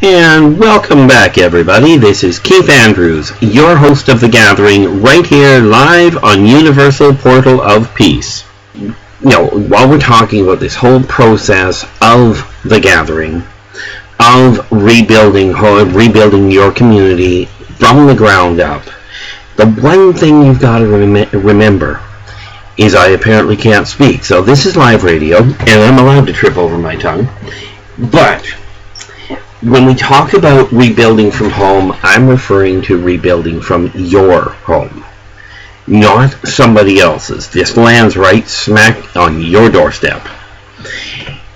And welcome back, everybody. This is Keith Andrews, your host of The Gathering, right here live on Universal Portal of Peace. While we're talking about this whole process of The Gathering, of rebuilding your community from the ground up, the one thing you've got to remember is I apparently can't speak. So this is live radio, and I'm allowed to trip over my tongue. But when we talk about rebuilding from home, I'm referring to rebuilding from your home, not somebody else's. This lands right smack on your doorstep.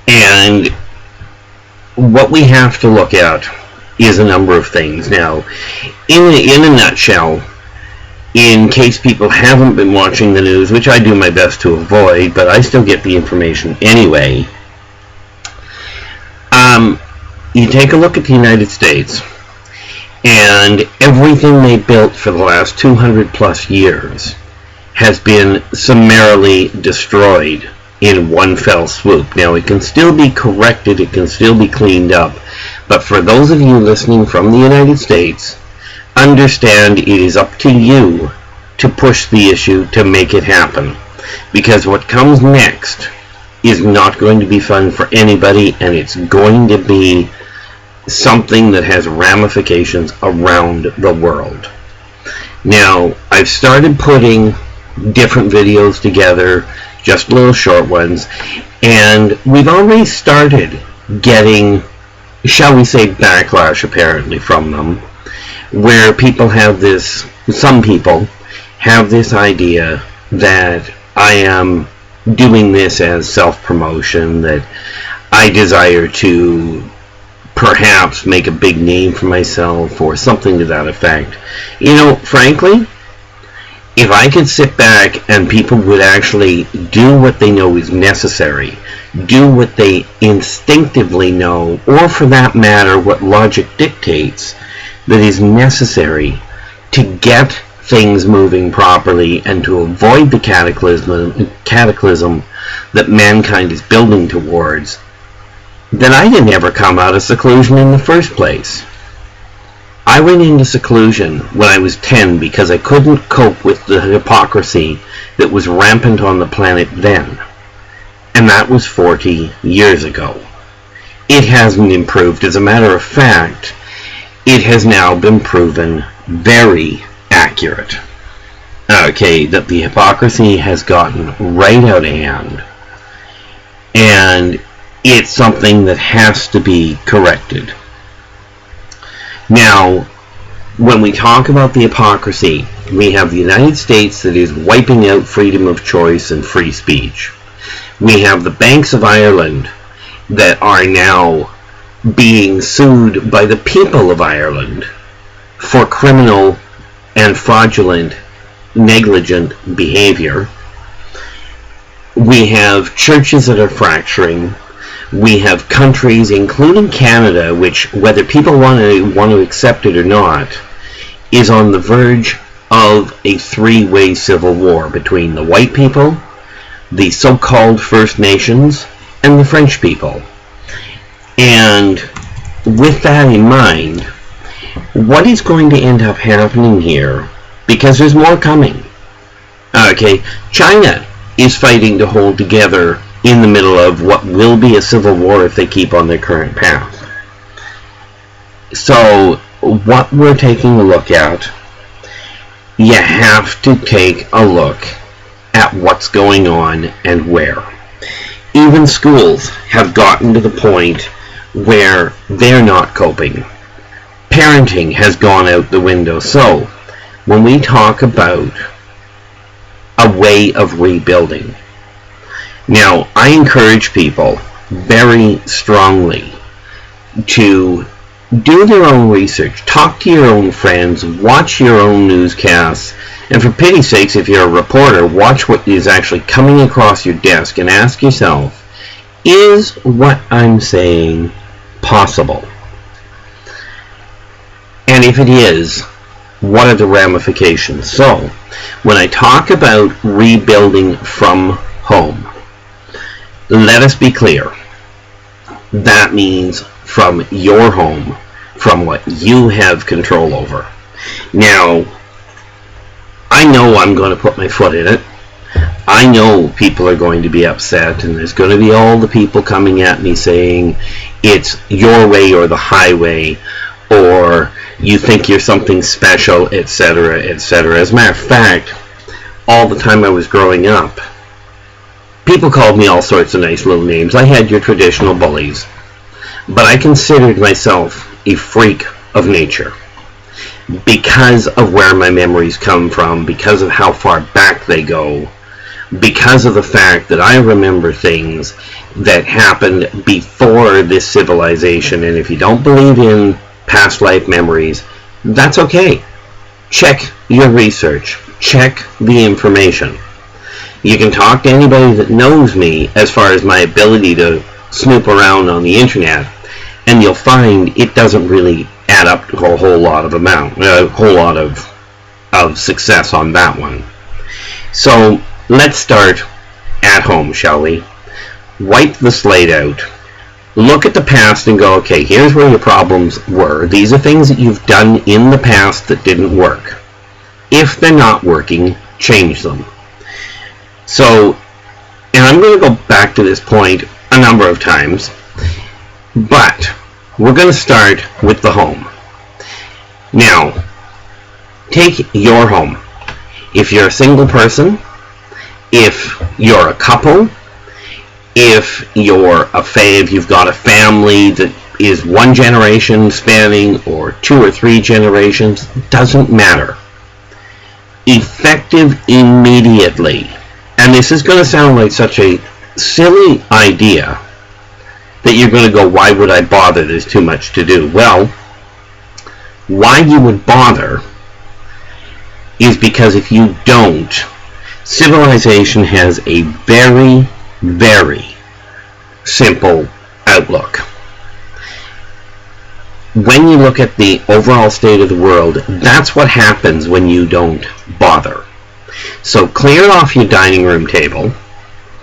And what we have to look at is a number of things. Now, in a nutshell, in case people haven't been watching the news, which I do my best to avoid, but I still get the information anyway, you take a look at the United States, and everything they built for the last 200 plus years has been summarily destroyed in one fell swoop. Now, it can still be corrected, it can still be cleaned up, but for those of you listening from the United States, understand it is up to you to push the issue to make it happen, because what comes next is not going to be fun for anybody, and it's going to be something that has ramifications around the world. Now, I've started putting different videos together, just little short ones, and we've already started getting, shall we say, backlash apparently from them, where people have this, some people have this idea that I am doing this as self-promotion, that I desire to perhaps make a big name for myself or something to that effect. Frankly, if I could sit back and people would actually do what they know is necessary, do what they instinctively know, or for that matter, what logic dictates that is necessary to get things moving properly and to avoid the cataclysm that mankind is building towards, then I didn't ever come out of seclusion in the first place. I went into seclusion when I was 10 because I couldn't cope with the hypocrisy that was rampant on the planet then. And that was 40 years ago. It hasn't improved. As a matter of fact, it has now been proven very accurate. Okay, that the hypocrisy has gotten right out of hand. And it's something that has to be corrected. Now, when we talk about the hypocrisy, we have the United States that is wiping out freedom of choice and free speech. We have the banks of Ireland that are now being sued by the people of Ireland for criminal and fraudulent, negligent behavior. We have churches that are fracturing. We have countries, including Canada, which, whether people want to accept it or not, is on the verge of a three-way civil war between the white people, the so-called First Nations, and the French people. And with that in mind, what is going to end up happening here, because there's more coming. Okay, China is fighting to hold together in the middle of what will be a civil war if they keep on their current path. So, what we're taking a look at, you have to take a look at what's going on and where. Even schools have gotten to the point where they're not coping. Parenting has gone out the window. So, when we talk about a way of rebuilding, now, I encourage people very strongly to do their own research, talk to your own friends, watch your own newscasts, and for pity's sakes, if you're a reporter, watch what is actually coming across your desk and ask yourself, is what I'm saying possible? And if it is, what are the ramifications? So, when I talk about rebuilding from home, let us be clear. That means from your home, from what you have control over. Now, I know I'm going to put my foot in it. I know people are going to be upset, and there's going to be all the people coming at me saying it's your way or the highway, or you think you're something special, etc., etc. As a matter of fact, all the time I was growing up, people called me all sorts of nice little names. I had your traditional bullies, but I considered myself a freak of nature because of where my memories come from, because of how far back they go, because of the fact that I remember things that happened before this civilization. And if you don't believe in past life memories, that's okay. Check your research. Check the information. You can talk to anybody that knows me as far as my ability to snoop around on the internet, and you'll find it doesn't really add up to a whole lot of success on that one. So let's start at home, shall we? Wipe the slate out. Look at the past and go, okay, here's where your problems were. These are things that you've done in the past that didn't work. If they're not working, change them. So, and I'm going to go back to this point a number of times, but we're going to start with the home. Now, take your home. If you're a single person, if you're a couple, if you've got a family that is one generation spanning or 2 or 3 generations, doesn't matter. Effective immediately. And this is going to sound like such a silly idea that you're going to go, why would I bother? There's too much to do. Well, why you would bother is because if you don't, civilization has a very, very simple outlook. When you look at the overall state of the world, that's what happens when you don't bother. So clear off your dining room table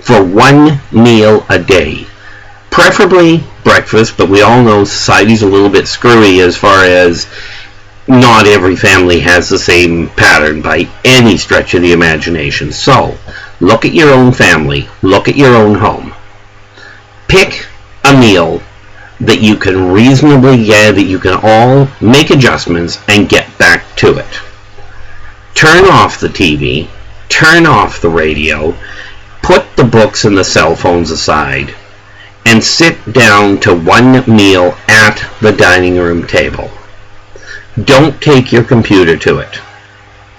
for one meal a day. Preferably breakfast, but we all know society's a little bit screwy as far as not every family has the same pattern by any stretch of the imagination. So look at your own family, look at your own home. Pick a meal that you can reasonably get, that you can all make adjustments and get back to it. Turn off the TV, turn off the radio, put the books and the cell phones aside, and sit down to one meal at the dining room table. Don't take your computer to it.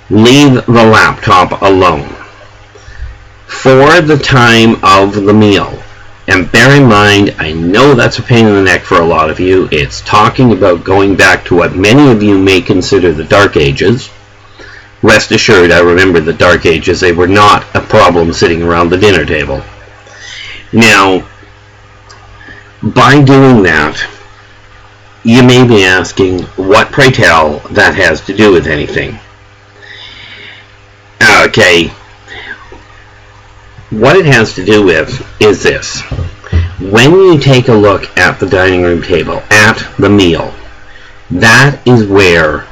Leave the laptop alone for the time of the meal. And bear in mind, I know that's a pain in the neck for a lot of you. It's talking about going back to what many of you may consider the Dark Ages. Rest assured, I remember the Dark Ages. They were not a problem sitting around the dinner table. Now, by doing that, you may be asking, what, pray tell, that has to do with anything? Okay. What it has to do with is this. When you take a look at the dining room table, at the meal, that is where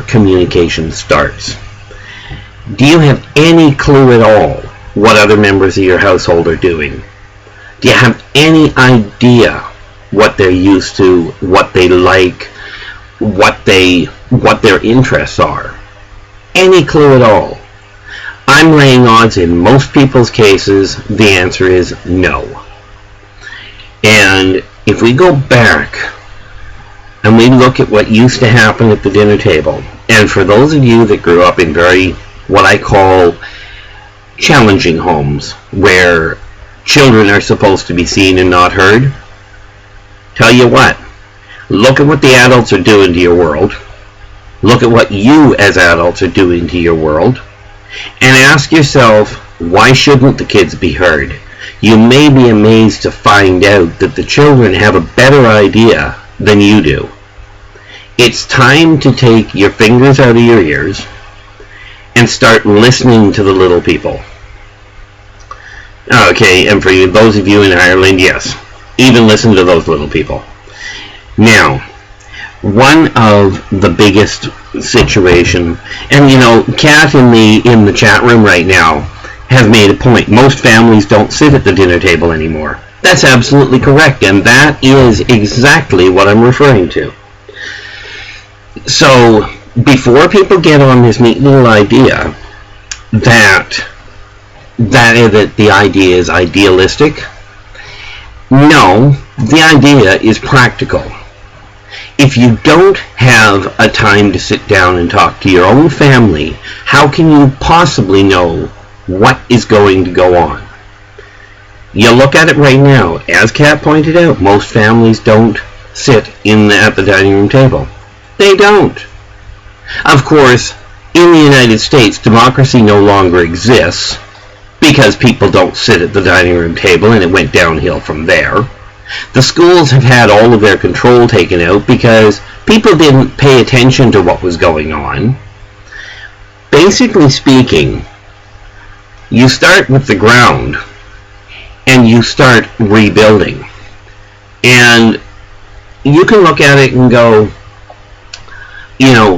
communication starts. Do you have any clue at all what other members of your household are doing? Do you have any idea what they're used to, what they like, what their interests are? Any clue at all? I'm laying odds in most people's cases, the answer is no. And if we go back and we look at what used to happen at the dinner table, and for those of you that grew up in very, what I call, challenging homes, where children are supposed to be seen and not heard, tell you what, look at what the adults are doing to your world, look at what you as adults are doing to your world, and ask yourself, why shouldn't the kids be heard? You may be amazed to find out that the children have a better idea than you do. It's time to take your fingers out of your ears and start listening to the little people. Okay, and for those of you in Ireland, yes, even listen to those little people. Now, one of the biggest situation, and Kat in the chat room right now has made a point. Most families don't sit at the dinner table anymore. That's absolutely correct, and that is exactly what I'm referring to. So, before people get on this neat little idea that the idea is idealistic, no, the idea is practical. If you don't have a time to sit down and talk to your own family, how can you possibly know what is going to go on? You look at it right now. As Kat pointed out, most families don't sit at the dining room table. They don't. Of course, in the United States, democracy no longer exists because people don't sit at the dining room table, and it went downhill from there. The schools have had all of their control taken out because people didn't pay attention to what was going on. Basically speaking, you start with the ground and you start rebuilding. And you can look at it and go,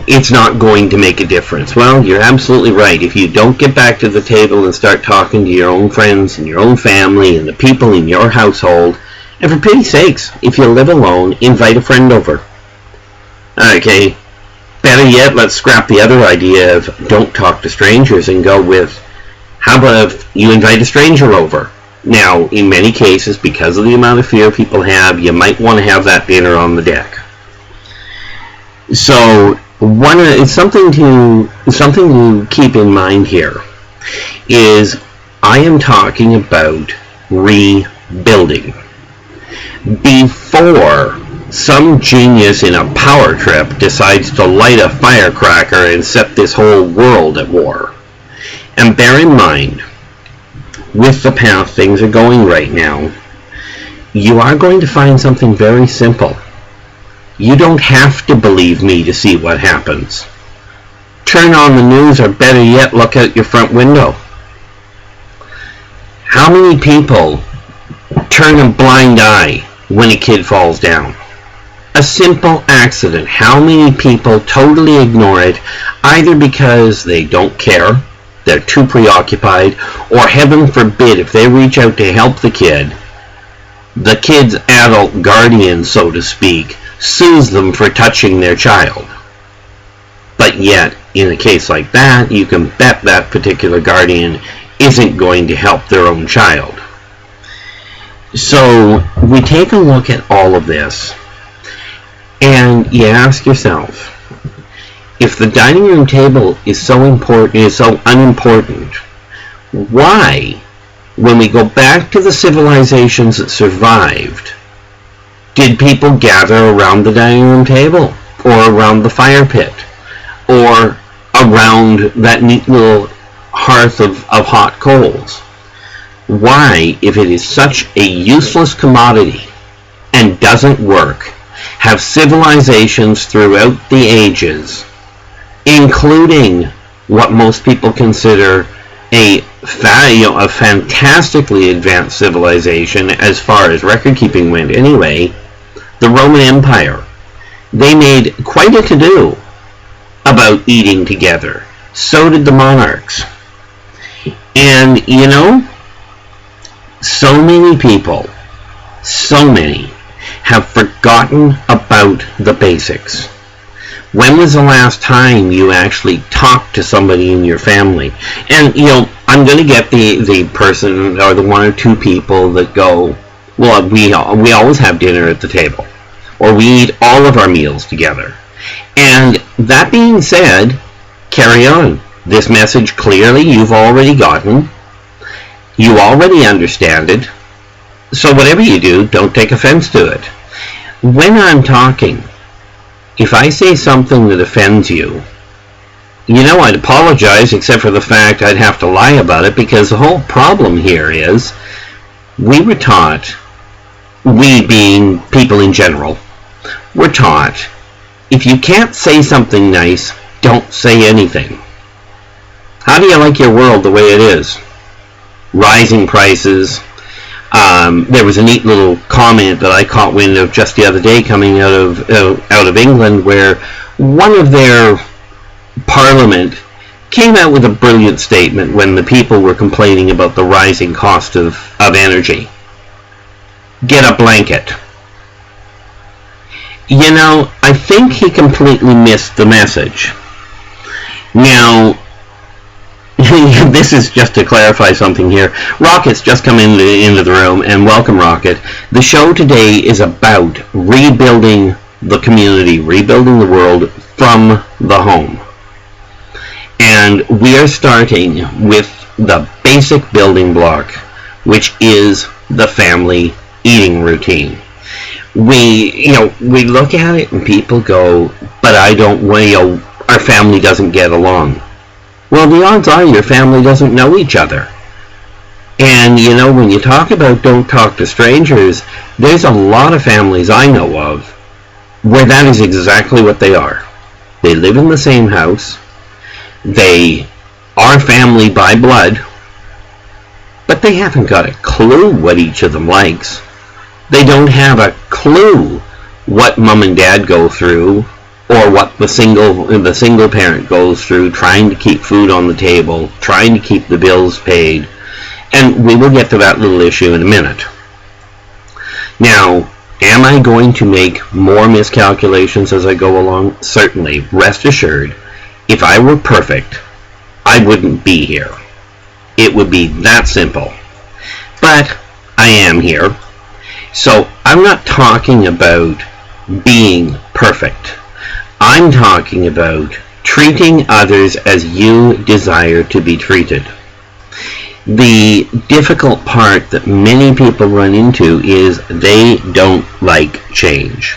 it's not going to make a difference. Well, you're absolutely right. If you don't get back to the table and start talking to your own friends and your own family and the people in your household, and for pity's sakes, if you live alone, invite a friend over. Okay, better yet, let's scrap the other idea of don't talk to strangers and go with, how about if you invite a stranger over? Now, in many cases, because of the amount of fear people have, you might want to have that dinner on the deck. So, something to keep in mind here is I am talking about rebuilding. Before some genius in a power trip decides to light a firecracker and set this whole world at war. And bear in mind, with the path things are going right now, you are going to find something very simple. You don't have to believe me to see what happens. Turn on the news, or better yet, look out your front window. How many people turn a blind eye when a kid falls down? A simple accident. How many people totally ignore it, either because they don't care, they're too preoccupied, or heaven forbid, if they reach out to help the kid's adult guardian, so to speak, sues them for touching their child. But yet, in a case like that, you can bet that particular guardian isn't going to help their own child. So, we take a look at all of this, and you ask yourself, if the dining room table is so unimportant, why, when we go back to the civilizations that survived, did people gather around the dining room table, or around the fire pit, or around that neat little hearth of hot coals? Why, if it is such a useless commodity and doesn't work, have civilizations throughout the ages, including what most people consider a fantastically advanced civilization as far as record keeping went anyway, the Roman Empire? They made quite a to-do about eating together. So did the monarchs. And, so many people, have forgotten about the basics. When was the last time you actually talked to somebody in your family? And, I'm going to get the person or the one or two people that go, well, we always have dinner at the table, or we eat all of our meals together. And that being said, carry on. This message clearly you've already gotten. You already understand it. So whatever you do, don't take offense to it. When I'm talking, if I say something that offends you, I'd apologize, except for the fact I'd have to lie about it, because the whole problem here is we were taught, we being people in general, we're taught, if you can't say something nice, don't say anything. How do you like your world the way it is? Rising prices, There was a neat little comment that I caught wind of just the other day coming out of England, where one of their parliament came out with a brilliant statement when the people were complaining about the rising cost of energy. Get a blanket. You know, I think he completely missed the message. Now, this is just to clarify something here. Rocket's just come into the room, and welcome, Rocket. The show today is about rebuilding the community, rebuilding the world from the home. And we are starting with the basic building block, which is the family eating routine. We look at it and people go, but our family doesn't get along. Well, the odds are your family doesn't know each other. And, when you talk about don't talk to strangers, there's a lot of families I know of where that is exactly what they are. They live in the same house. They are family by blood, but they haven't got a clue what each of them likes. They don't have a clue what mom and dad go through, or what the single parent goes through, trying to keep food on the table, trying to keep the bills paid. And we will get to that little issue in a minute. Now, am I going to make more miscalculations as I go along? Certainly. Rest assured, if I were perfect, I wouldn't be here. It would be that simple. But I am here. So I'm not talking about being perfect. I'm talking about treating others as you desire to be treated. The difficult part that many people run into is they don't like change.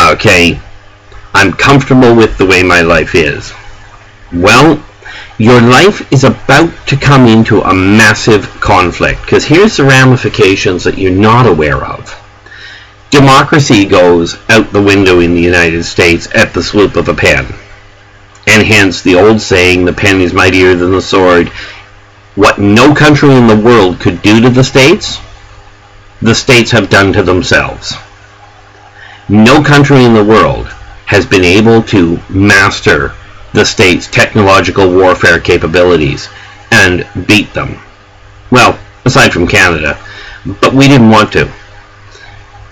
Okay, I'm comfortable with the way my life is. Well, your life is about to come into a massive conflict, because here's the ramifications that you're not aware of. Democracy goes out the window in the United States at the swoop of a pen. And hence the old saying, the pen is mightier than the sword. What no country in the world could do to the states have done to themselves. No country in the world has been able to master the state's technological warfare capabilities and beat them. Well, aside from Canada, but we didn't want to.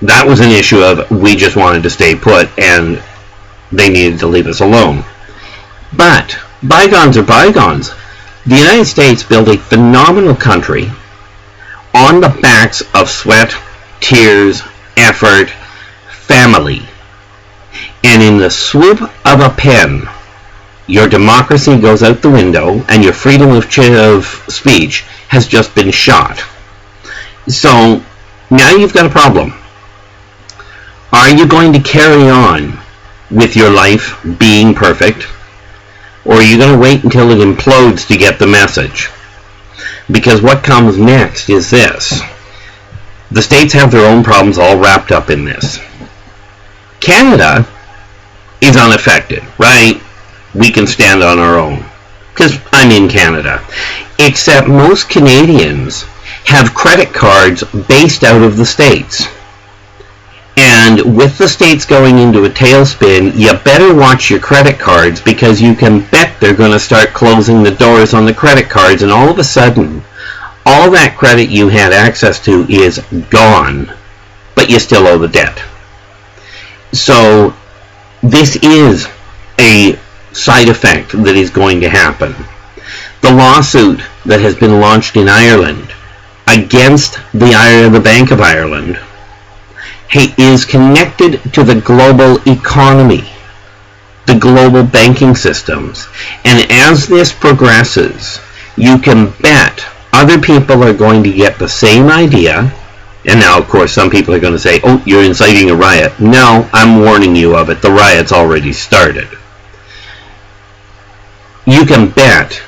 That was an issue of we just wanted to stay put and they needed to leave us alone. But bygones are bygones. The United States built a phenomenal country on the backs of sweat, tears, effort, family. And in the swoop of a pen, your democracy goes out the window and your freedom of speech has just been shot. So now you've got a problem. Are you going to carry on with your life being perfect? Or are you going to wait until it implodes to get the message? Because what comes next is this. The states have their own problems all wrapped up in this. Canada is unaffected, right? We can stand on our own. Because I'm in Canada. Except most Canadians have credit cards based out of the States. And with the states going into a tailspin, you better watch your credit cards, because you can bet they're going to start closing the doors on the credit cards, and all of a sudden, all that credit you had access to is gone, but you still owe the debt. So this is a side effect that is going to happen. The lawsuit that has been launched in Ireland against the Bank of Ireland is connected to the global economy, the global banking systems. And as this progresses, you can bet other people are going to get the same idea. And now, of course, some people are going to say, oh, you're inciting a riot. No, I'm warning you of it. The riot's already started. You can bet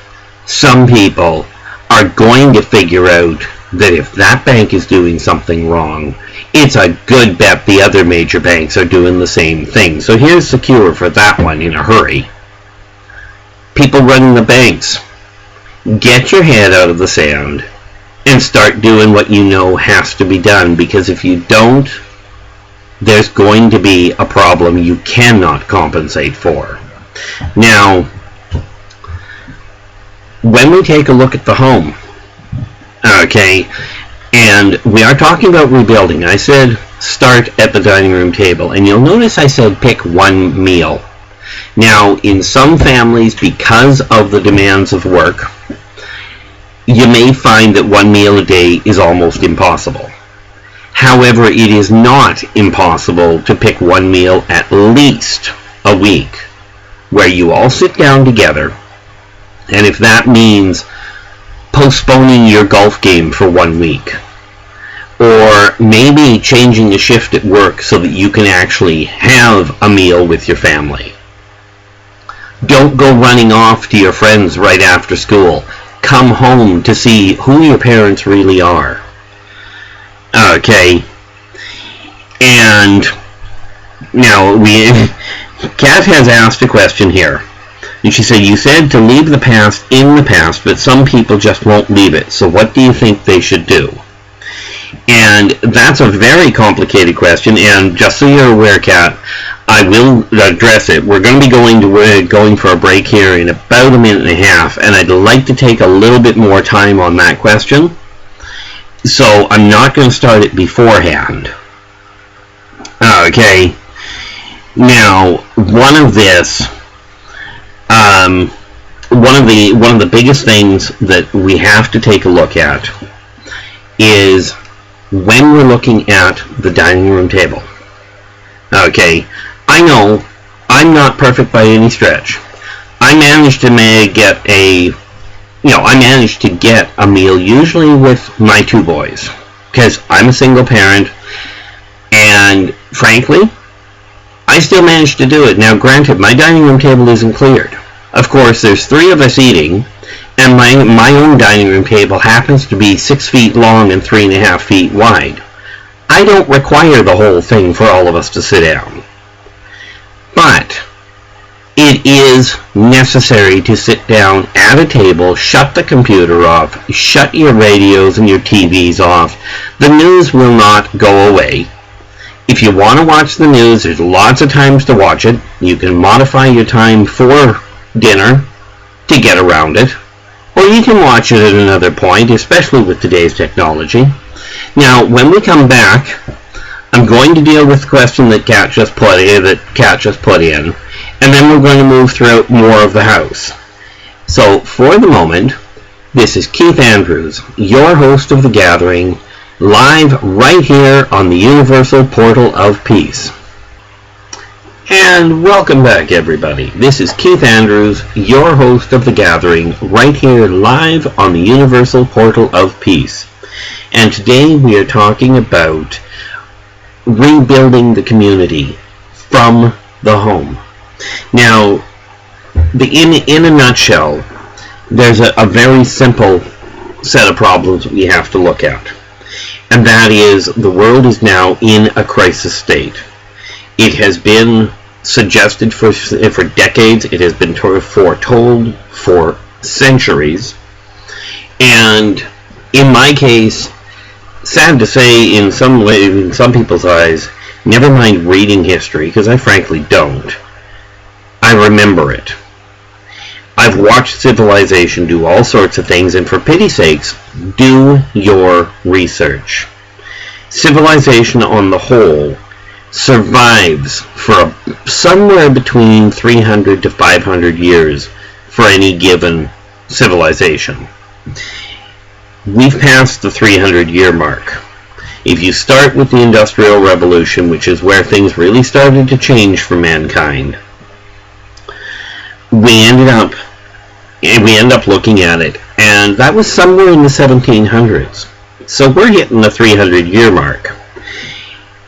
some people are going to figure out that if that bank is doing something wrong, it's a good bet the other major banks are doing the same thing. So here's the cure for that one in a hurry. People running the banks, get your head out of the sand and start doing what you know has to be done, because if you don't, there's going to be a problem you cannot compensate for. Now, when we take a look at the home, okay, and we are talking about rebuilding, I said start at the dining room table, and you'll notice I said pick one meal. Now, in some families, because of the demands of work, you may find that one meal a day is almost impossible. However, it is not impossible to pick one meal at least a week where you all sit down together, and if that means postponing your golf game for 1 week, or maybe changing the shift at work so that you can actually have a meal with your family. Don't go running off to your friends right after school. Come home to see who your parents really are. Okay. And now Kat has asked a question here. And she said, you said to leave the past in the past, but some people just won't leave it. So what do you think they should do? And that's a very complicated question, and just so you're aware, Kat, I will address it. We're going to be going for a break here in about a minute and a half, and I'd like to take a little bit more time on that question. So I'm not going to start it beforehand. Okay. Now, one of the biggest things that we have to take a look at is when we're looking at the dining room table. Okay, I know I'm not perfect by any stretch. I managed to get a meal usually with my two boys, because I'm a single parent, and frankly, I still managed to do it. Now, granted, my dining room table isn't cleared. Of course, there's 3 of us eating, and my own dining room table happens to be 6 feet long and 3.5 feet wide. I don't require the whole thing for all of us to sit down. But it is necessary to sit down at a table, shut the computer off, shut your radios and your TVs off. The news will not go away. If you want to watch the news, there's lots of times to watch it. You can modify your time for dinner to get around it. Or you can watch it at another point, especially with today's technology. Now, when we come back, I'm going to deal with the question that Kat just put in, and then we're going to move through more of the house. So, for the moment, this is Keith Andrews, your host of The Gathering, live right here on the Universal Portal of Peace. And welcome back, everybody. This is Keith Andrews, your host of The Gathering, right here live on the Universal Portal of Peace. And today we are talking about rebuilding the community from the home. Now, in a nutshell, there's a very simple set of problems we have to look at. And that is, the world is now in a crisis state. It has been suggested for decades. It has been foretold for centuries. And in my case, sad to say, in some people's eyes, never mind reading history, because I frankly don't, I remember it. I've watched civilization do all sorts of things, and for pity's sakes, do your research. Civilization on the whole survives for somewhere between 300 to 500 years for any given civilization. We've passed the 300-year mark. If you start with the Industrial Revolution, which is where things really started to change for mankind, we end up looking at it, and that was somewhere in the 1700s. So we're hitting the 300-year mark.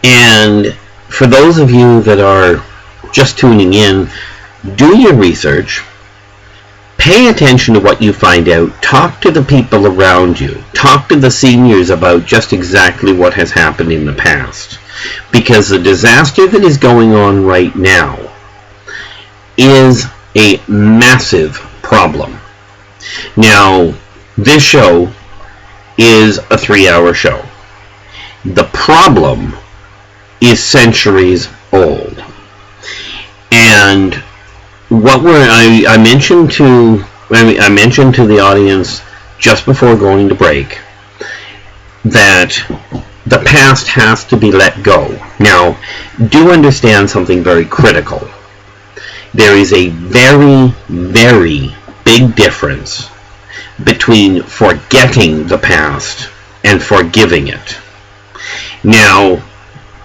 And for those of you that are just tuning in, do your research. Pay attention to what you find out. Talk to the people around you. Talk to the seniors about just exactly what has happened in the past. Because the disaster that is going on right now is a massive problem. Now, this show is a 3-hour show. The problem is centuries old. And what I mentioned to the audience just before going to break that the past has to be let go. Now, do understand something very critical. There is a very, very big difference between forgetting the past and forgiving it. Now,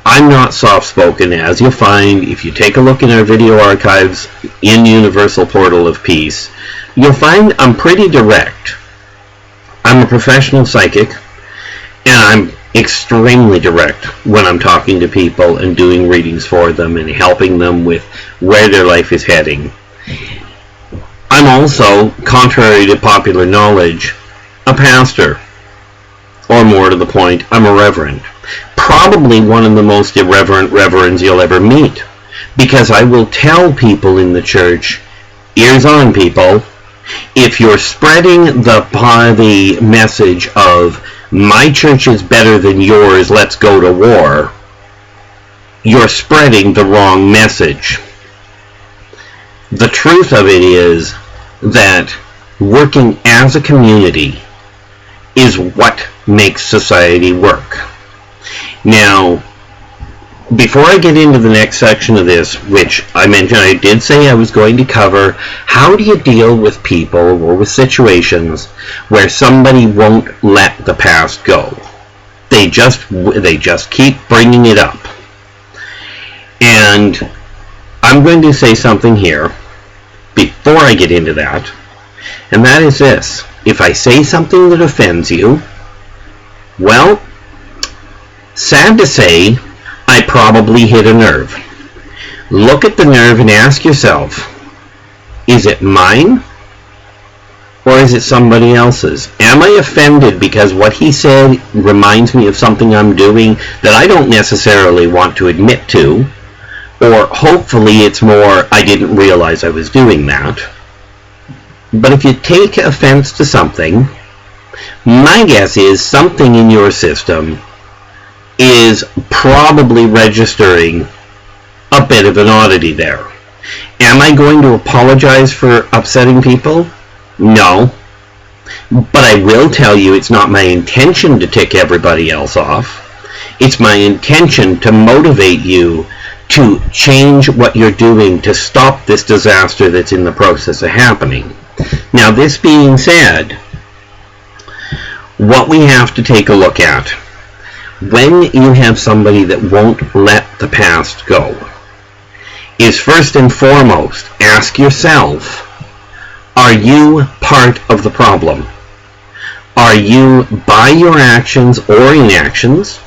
I'm not soft-spoken, as you'll find if you take a look in our video archives in Universal Portal of Peace. You'll find I'm pretty direct. I'm a professional psychic, and I'm extremely direct when I'm talking to people and doing readings for them and helping them with where their life is heading. I'm also, contrary to popular knowledge, a pastor, or more to the point, I'm a reverend. Probably one of the most irreverent reverends you'll ever meet, because I will tell people in the church, ears on people, if you're spreading the message of my church is better than yours, let's go to war, you're spreading the wrong message. The truth of it is that working as a community is what makes society work. Now, before I get into the next section of this, which I mentioned, I did say I was going to cover, how do you deal with people or with situations where somebody won't let the past go? They just keep bringing it up. And I'm going to say something here before I get into that, and that is this. If I say something that offends you, well, sad to say, I probably hit a nerve. Look at the nerve and ask yourself, is it mine or is it somebody else's? Am I offended because what he said reminds me of something I'm doing that I don't necessarily want to admit to? Or hopefully it's more, I didn't realize I was doing that. But if you take offense to something, my guess is something in your system is probably registering a bit of an oddity there. Am I going to apologize for upsetting people? No. But I will tell you it's not my intention to tick everybody else off. It's my intention to motivate you to change what you're doing to stop this disaster that's in the process of happening. Now, this being said, what we have to take a look at when you have somebody that won't let the past go is, first and foremost, ask yourself, are you part of the problem? Are you, by your actions or inactions,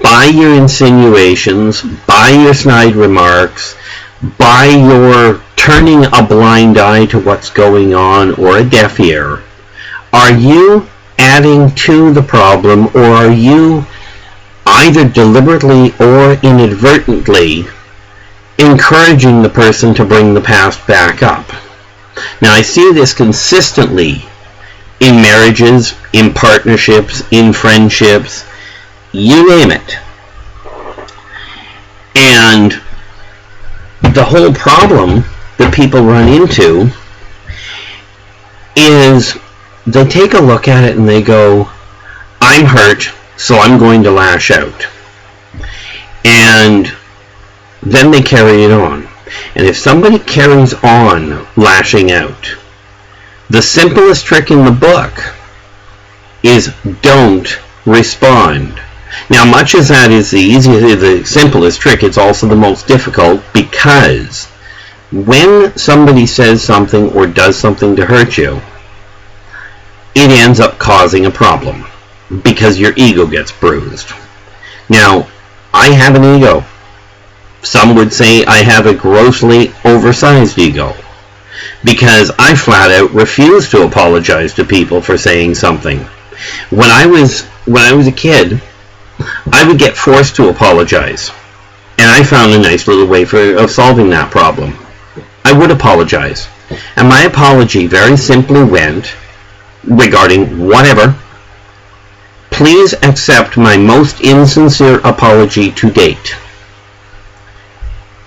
by your insinuations, by your snide remarks, by your turning a blind eye to what's going on or a deaf ear, are you adding to the problem, or are you either deliberately or inadvertently encouraging the person to bring the past back up? Now, I see this consistently in marriages, in partnerships, in friendships, you name it. And the whole problem that people run into is they take a look at it and they go, I'm hurt, so I'm going to lash out. And then they carry it on. And if somebody carries on lashing out, the simplest trick in the book is don't respond. Now, much as that is the simplest trick, it's also the most difficult, because when somebody says something or does something to hurt you, it ends up causing a problem because your ego gets bruised. Now, I have an ego. Some would say I have a grossly oversized ego, because I flat out refuse to apologize to people for saying something. When I was a kid, I would get forced to apologize, and I found a nice little way of solving that problem. I would apologize, and my apology very simply went, regarding whatever, Please accept my most insincere apology to date.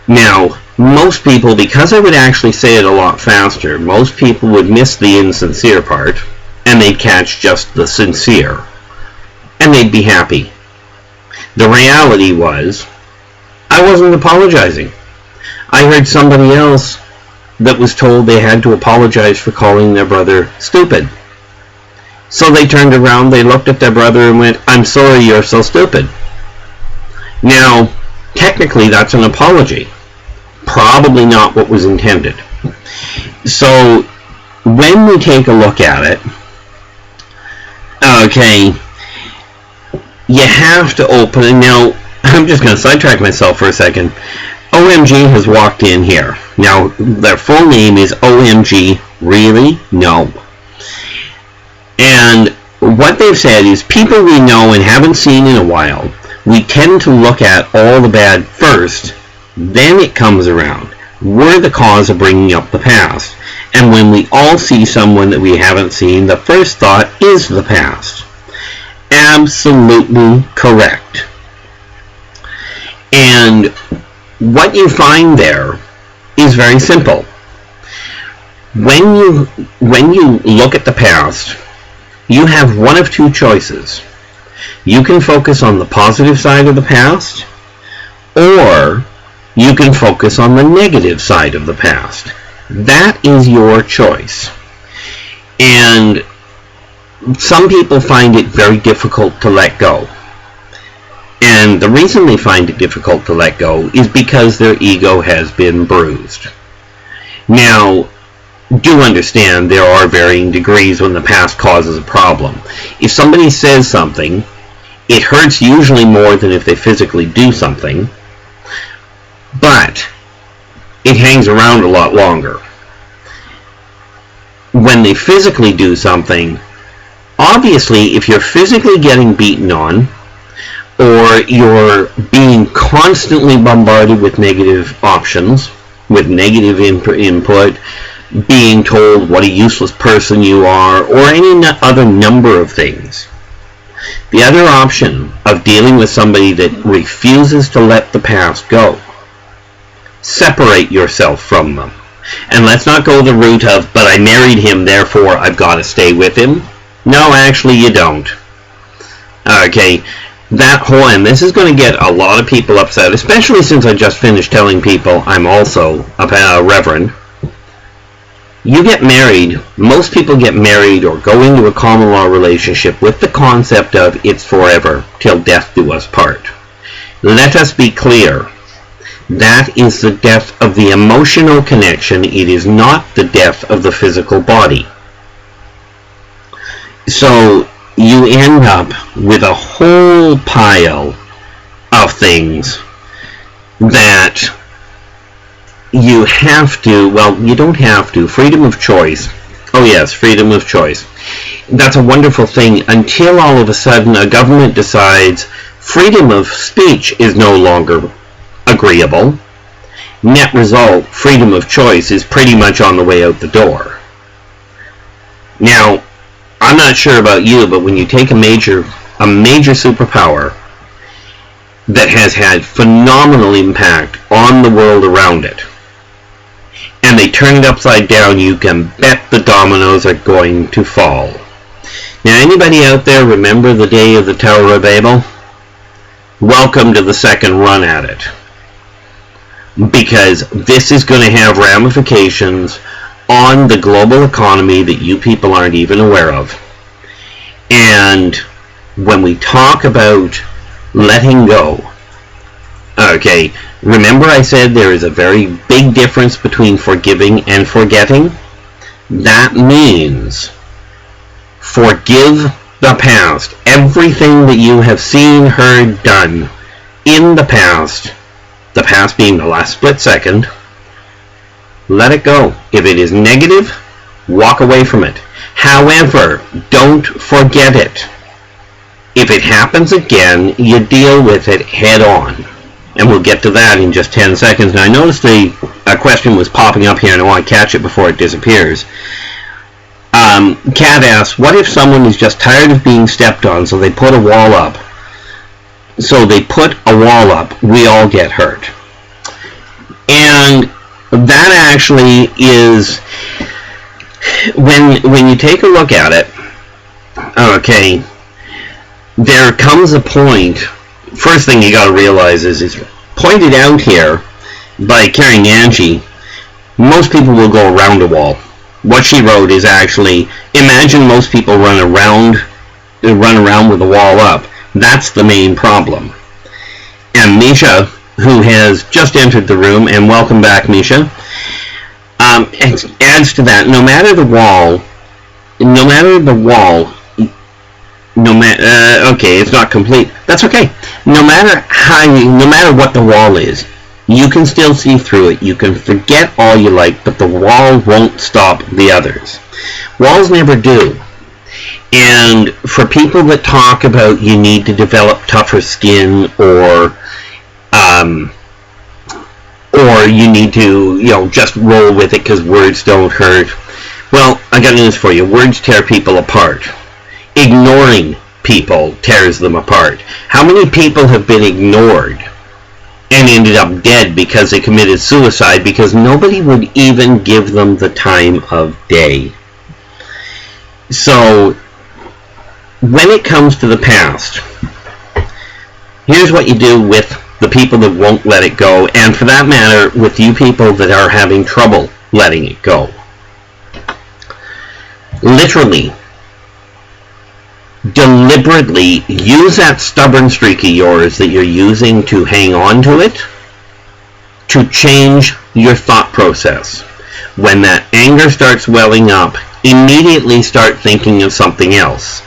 Now, most people, because I would actually say it a lot faster, most people would miss the insincere part, and they'd catch just the sincere, and they'd be happy. The reality was, I wasn't apologizing. I heard somebody else that was told they had to apologize for calling their brother stupid. So they turned around, they looked at their brother and went, I'm sorry you're so stupid. Now, technically that's an apology. Probably not what was intended. So, when we take a look at it, okay, you have to open it. Now, I'm just going to sidetrack myself for a second. OMG has walked in here. Now, their full name is OMG. Really? No. And what they've said is people we know and haven't seen in a while, we tend to look at all the bad first, then it comes around. We're the cause of bringing up the past. And when we all see someone that we haven't seen, the first thought is the past. Absolutely correct. And what you find there is very simple. When you look at the past, you have one of two choices. You can focus on the positive side of the past, or you can focus on the negative side of the past. That is your choice. And some people find it very difficult to let go. And the reason they find it difficult to let go is because their ego has been bruised. Now, do understand there are varying degrees when the past causes a problem. If somebody says something, it hurts usually more than if they physically do something, but it hangs around a lot longer. When they physically do something, obviously if you're physically getting beaten on, or you're being constantly bombarded with negative options, with negative input, being told what a useless person you are, or any other number of things, the other option of dealing with somebody that refuses to let the past go, separate yourself from them. And let's not go the route of, but I married him, therefore I've got to stay with him. No, actually you don't. Okay, that whole, and this is going to get a lot of people upset, especially since I just finished telling people I'm also a reverend. You get married, most people get married or go into a common law relationship with the concept of it's forever, till death do us part. Let us be clear. That is the death of the emotional connection. It is not the death of the physical body. So you end up with a whole pile of things that you have to, well, you don't have to. Freedom of choice. Oh yes, freedom of choice. That's a wonderful thing until all of a sudden a government decides freedom of speech is no longer agreeable. Net result, freedom of choice is pretty much on the way out the door. Now, I'm not sure about you, but when you take a major superpower that has had phenomenal impact on the world around it, and they turn it upside down, you can bet the dominoes are going to fall. Now, anybody out there remember the day of the Tower of Babel? Welcome to the second run at it. Because this is going to have ramifications on the global economy that you people aren't even aware of. And when we talk about letting go, okay, remember I said there is a very big difference between forgiving and forgetting? That means forgive the past. Everything that you have seen, heard, done in the past being the last split second, let it go. If it is negative, walk away from it. However, don't forget it. If it happens again, you deal with it head on. And we'll get to that in just 10 seconds. Now, I noticed a question was popping up here, and I want to catch it before it disappears. Kat asks, what if someone is just tired of being stepped on, so they put a wall up? So they put a wall up, we all get hurt. And that actually is, when you take a look at it, okay, there comes a point, first thing you got to realize is pointed out here by Carrie Nanchi, most people will go around a wall. What she wrote is actually, imagine most people run around with a wall up. That's the main problem. And Misha, who has just entered the room, and welcome back, Misha, adds to that, no matter the wall, okay, it's not complete. That's okay. No matter what the wall is, you can still see through it. You can forget all you like, but the wall won't stop the others. Walls never do. And for people that talk about you need to develop tougher skin, or you need to, just roll with it because words don't hurt. Well, I got news for you. Words tear people apart. Ignoring people tears them apart. How many people have been ignored and ended up dead because they committed suicide because nobody would even give them the time of day? So, when it comes to the past, here's what you do with the people that won't let it go, and for that matter, with you people that are having trouble letting it go. Literally, deliberately use that stubborn streak of yours that you're using to hang on to it, to change your thought process. When that anger starts welling up, immediately start thinking of something else.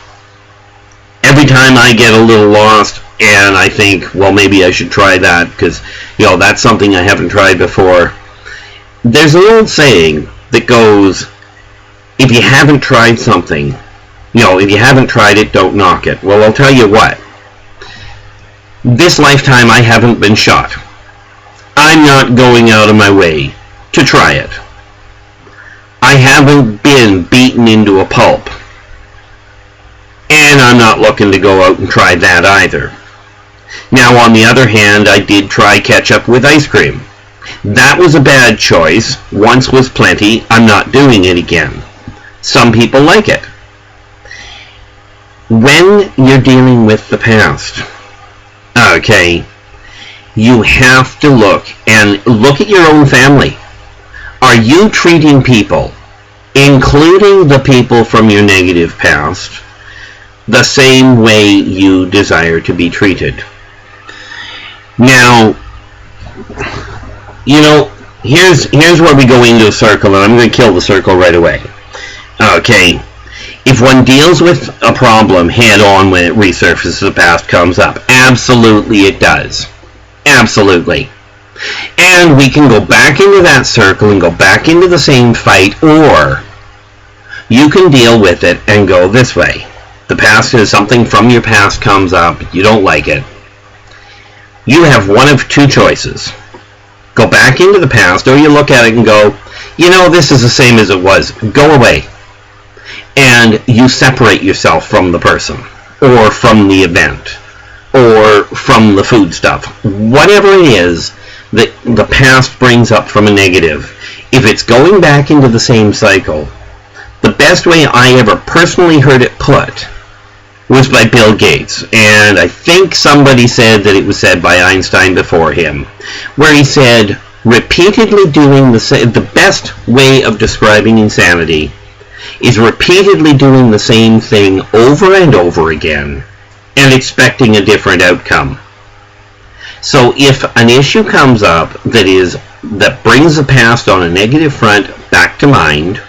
Every time I get a little lost and I think, well, maybe I should try that because, that's something I haven't tried before. There's an old saying that goes, if you haven't tried something, if you haven't tried it, don't knock it. Well, I'll tell you what. This lifetime I haven't been shot. I'm not going out of my way to try it. I haven't been beaten into a pulp. And I'm not looking to go out and try that either. Now, on the other hand, I did try ketchup with ice cream. That was a bad choice. Once was plenty. I'm not doing it again. Some people like it. When you're dealing with the past, okay, you have to look at your own family. Are you treating people, including the people from your negative past, the same way you desire to be treated? Now, here's where we go into a circle, and I'm going to kill the circle right away. Okay. If one deals with a problem head on when it resurfaces, the past comes up. Absolutely it does. Absolutely. And we can go back into that circle and go back into the same fight, or you can deal with it and go this way. The past is something from your past comes up, you don't like it. You have one of two choices. Go back into the past, or you look at it and go, this is the same as it was. Go away. And you separate yourself from the person, or from the event, or from the food stuff. Whatever it is that the past brings up from a negative, if it's going back into the same cycle, the best way I ever personally heard it put was by Bill Gates. And I think somebody said that it was said by Einstein before him, where he said, repeatedly doing the best way of describing insanity is repeatedly doing the same thing over and over again and expecting a different outcome. So if an issue comes up that brings the past on a negative front back to mind,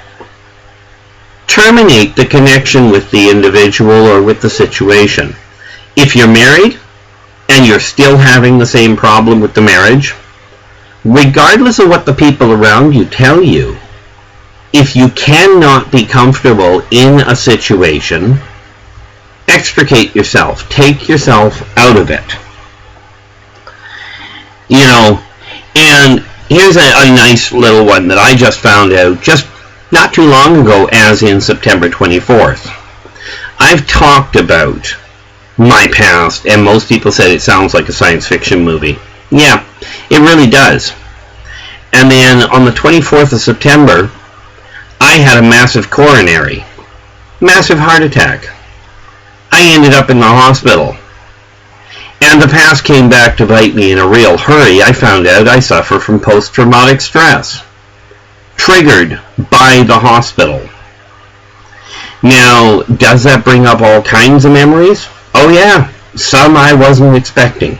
terminate the connection with the individual or with the situation. If you're married and you're still having the same problem with the marriage, regardless of what the people around you tell you, if you cannot be comfortable in a situation, extricate yourself. Take yourself out of it. And here's a nice little one that I just found out just not too long ago, as in September 24th. I've talked about my past, and most people said it sounds like a science fiction movie. Yeah, it really does. And then on the 24th of September, I had a massive massive heart attack. I ended up in the hospital. And the past came back to bite me in a real hurry. I found out I suffer from post-traumatic stress, triggered by the hospital. Now, does that bring up all kinds of memories? Oh yeah, some I wasn't expecting.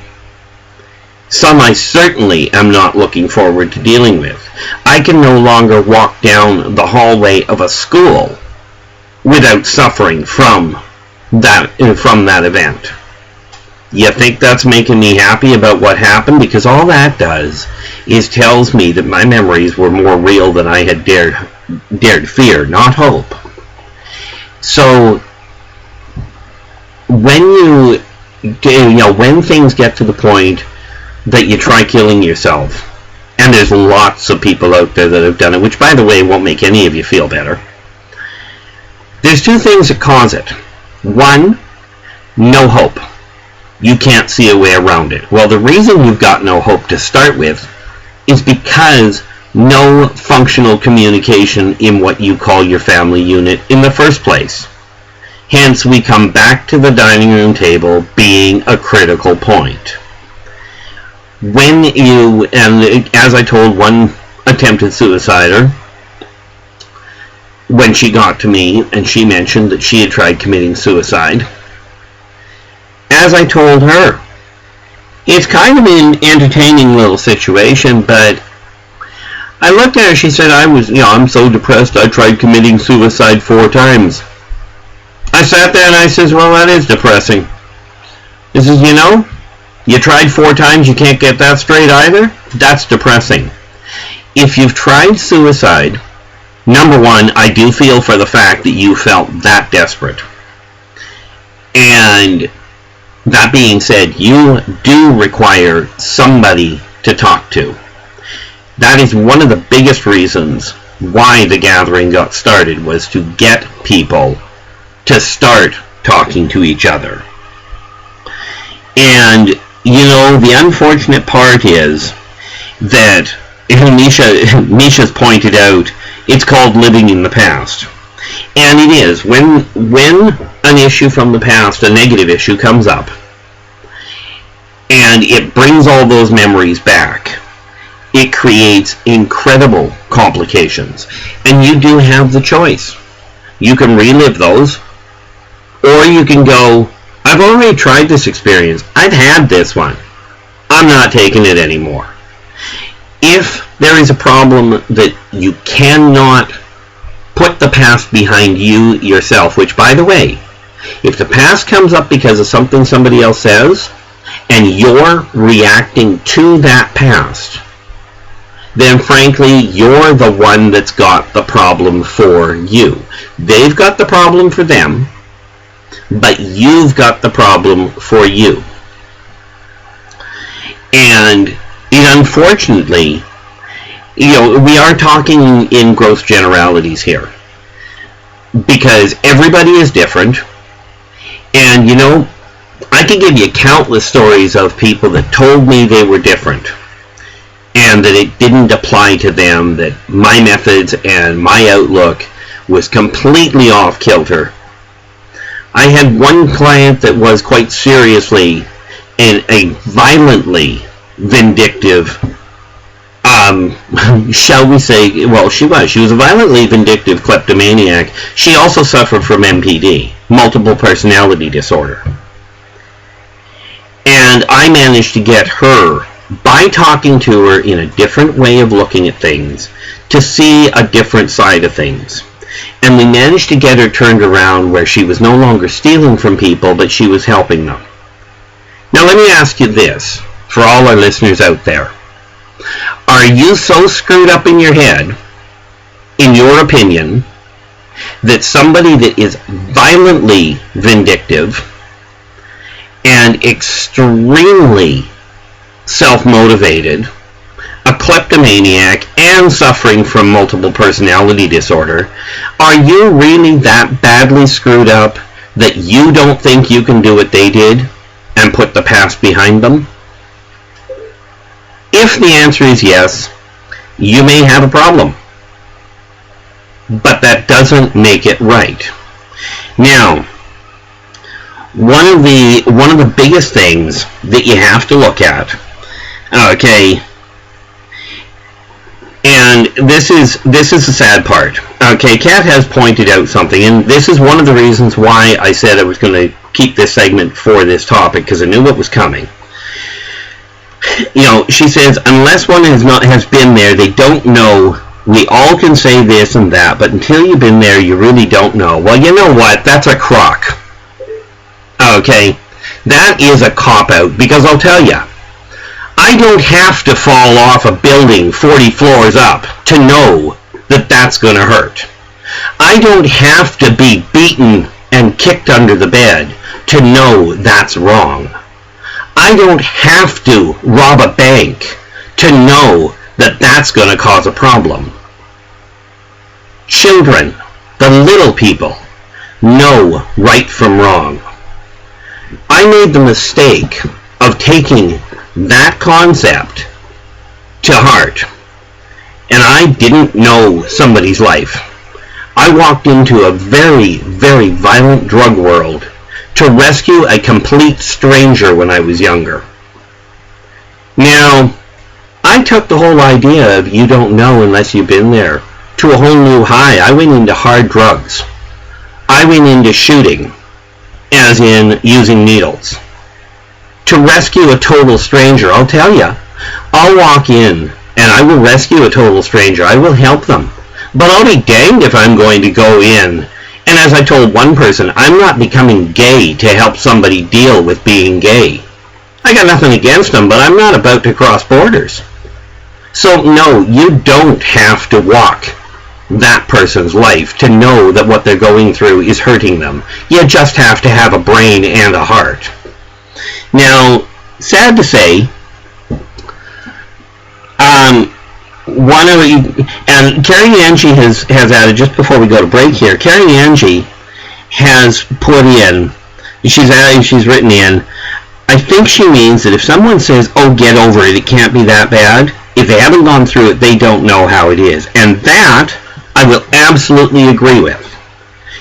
Some I certainly am not looking forward to dealing with. I can no longer walk down the hallway of a school without suffering from that event. You think that's making me happy about what happened? Because all that does is tells me that my memories were more real than I had dared fear, not hope. So when when things get to the point that you try killing yourself, and there's lots of people out there that have done it, which by the way won't make any of you feel better. There's two things that cause it. One, no hope. You can't see a way around it. Well, the reason you've got no hope to start with is because no functional communication in what you call your family unit in the first place. Hence, we come back to the dining room table being a critical point. When you, and as I told one attempted suicider, when she got to me and she mentioned that she had tried committing suicide, as I told her, it's kind of an entertaining little situation, but I looked at her, she said, I'm so depressed I tried committing suicide 4 times. I sat there and I says, well, that is depressing. He says, you tried 4 times, you can't get that straight either? That's depressing. If you've tried suicide, number one, I do feel for the fact that you felt that desperate. And that being said, you do require somebody to talk to. That is one of the biggest reasons why the gathering got started, was to get people to start talking to each other. And, the unfortunate part is that, Misha's pointed out, it's called living in the past. And it is. When an issue from the past, a negative issue, comes up, and it brings all those memories back, it creates incredible complications. And you do have the choice. You can relive those, or you can go, I've already tried this experience. I've had this one. I'm not taking it anymore. If there is a problem that you cannot put the past behind you yourself, which, by the way, if the past comes up because of something somebody else says, and you're reacting to that past, then frankly, you're the one that's got the problem for you. They've got the problem for them, but you've got the problem for you. And unfortunately, we are talking in gross generalities here, because everybody is different. And I could give you countless stories of people that told me they were different and that it didn't apply to them, that my methods and my outlook was completely off kilter. I had one client that was quite seriously a violently vindictive, shall we say, well, she was a violently vindictive kleptomaniac. She also suffered from MPD, multiple personality disorder. And I managed to get her, by talking to her in a different way of looking at things, to see a different side of things. And we managed to get her turned around where she was no longer stealing from people, but she was helping them. Now let me ask you this, for all our listeners out there. Are you so screwed up in your head, in your opinion, that somebody that is violently vindictive and extremely self-motivated, a kleptomaniac and suffering from multiple personality disorder, are you really that badly screwed up that you don't think you can do what they did and put the past behind them? If the answer is yes, you may have a problem. But that doesn't make it right. Now, one of the biggest things that you have to look at, okay, and this is the sad part. Okay, Kat has pointed out something, and this is one of the reasons why I said I was going to keep this segment for this topic, because I knew what was coming. You know, she says, unless one has been there, they don't know. We all can say this and that, but until you've been there, you really don't know. Well, you know what? That's a crock. Okay? That is a cop-out, because I'll tell you, I don't have to fall off a building 40 floors up to know that that's going to hurt. I don't have to be beaten and kicked under the bed to know that's wrong. I don't have to rob a bank to know that that's going to cause a problem. Children, the little people, know right from wrong. I made the mistake of taking that concept to heart, and I didn't know somebody's life. I walked into a very, very violent drug world to rescue a complete stranger when I was younger. Now, I took the whole idea of you don't know unless you've been there to a whole new high. I went into hard drugs. I went into shooting, as in using needles. To rescue a total stranger, I'll tell you, I'll walk in and I will rescue a total stranger. I will help them. But I'll be danged if I'm going to go in. And as I told one person, I'm not becoming gay to help somebody deal with being gay. I got nothing against them, but I'm not about to cross borders. So no, you don't have to walk that person's life to know that what they're going through is hurting them. You just have to have a brain and a heart. Now, sad to say, and Carrie Angie has added, just before we go to break here, Carrie Angie has put in, she's written in, I think she means that if someone says, oh, get over it, it can't be that bad, if they haven't gone through it, they don't know how it is. And that I will absolutely agree with.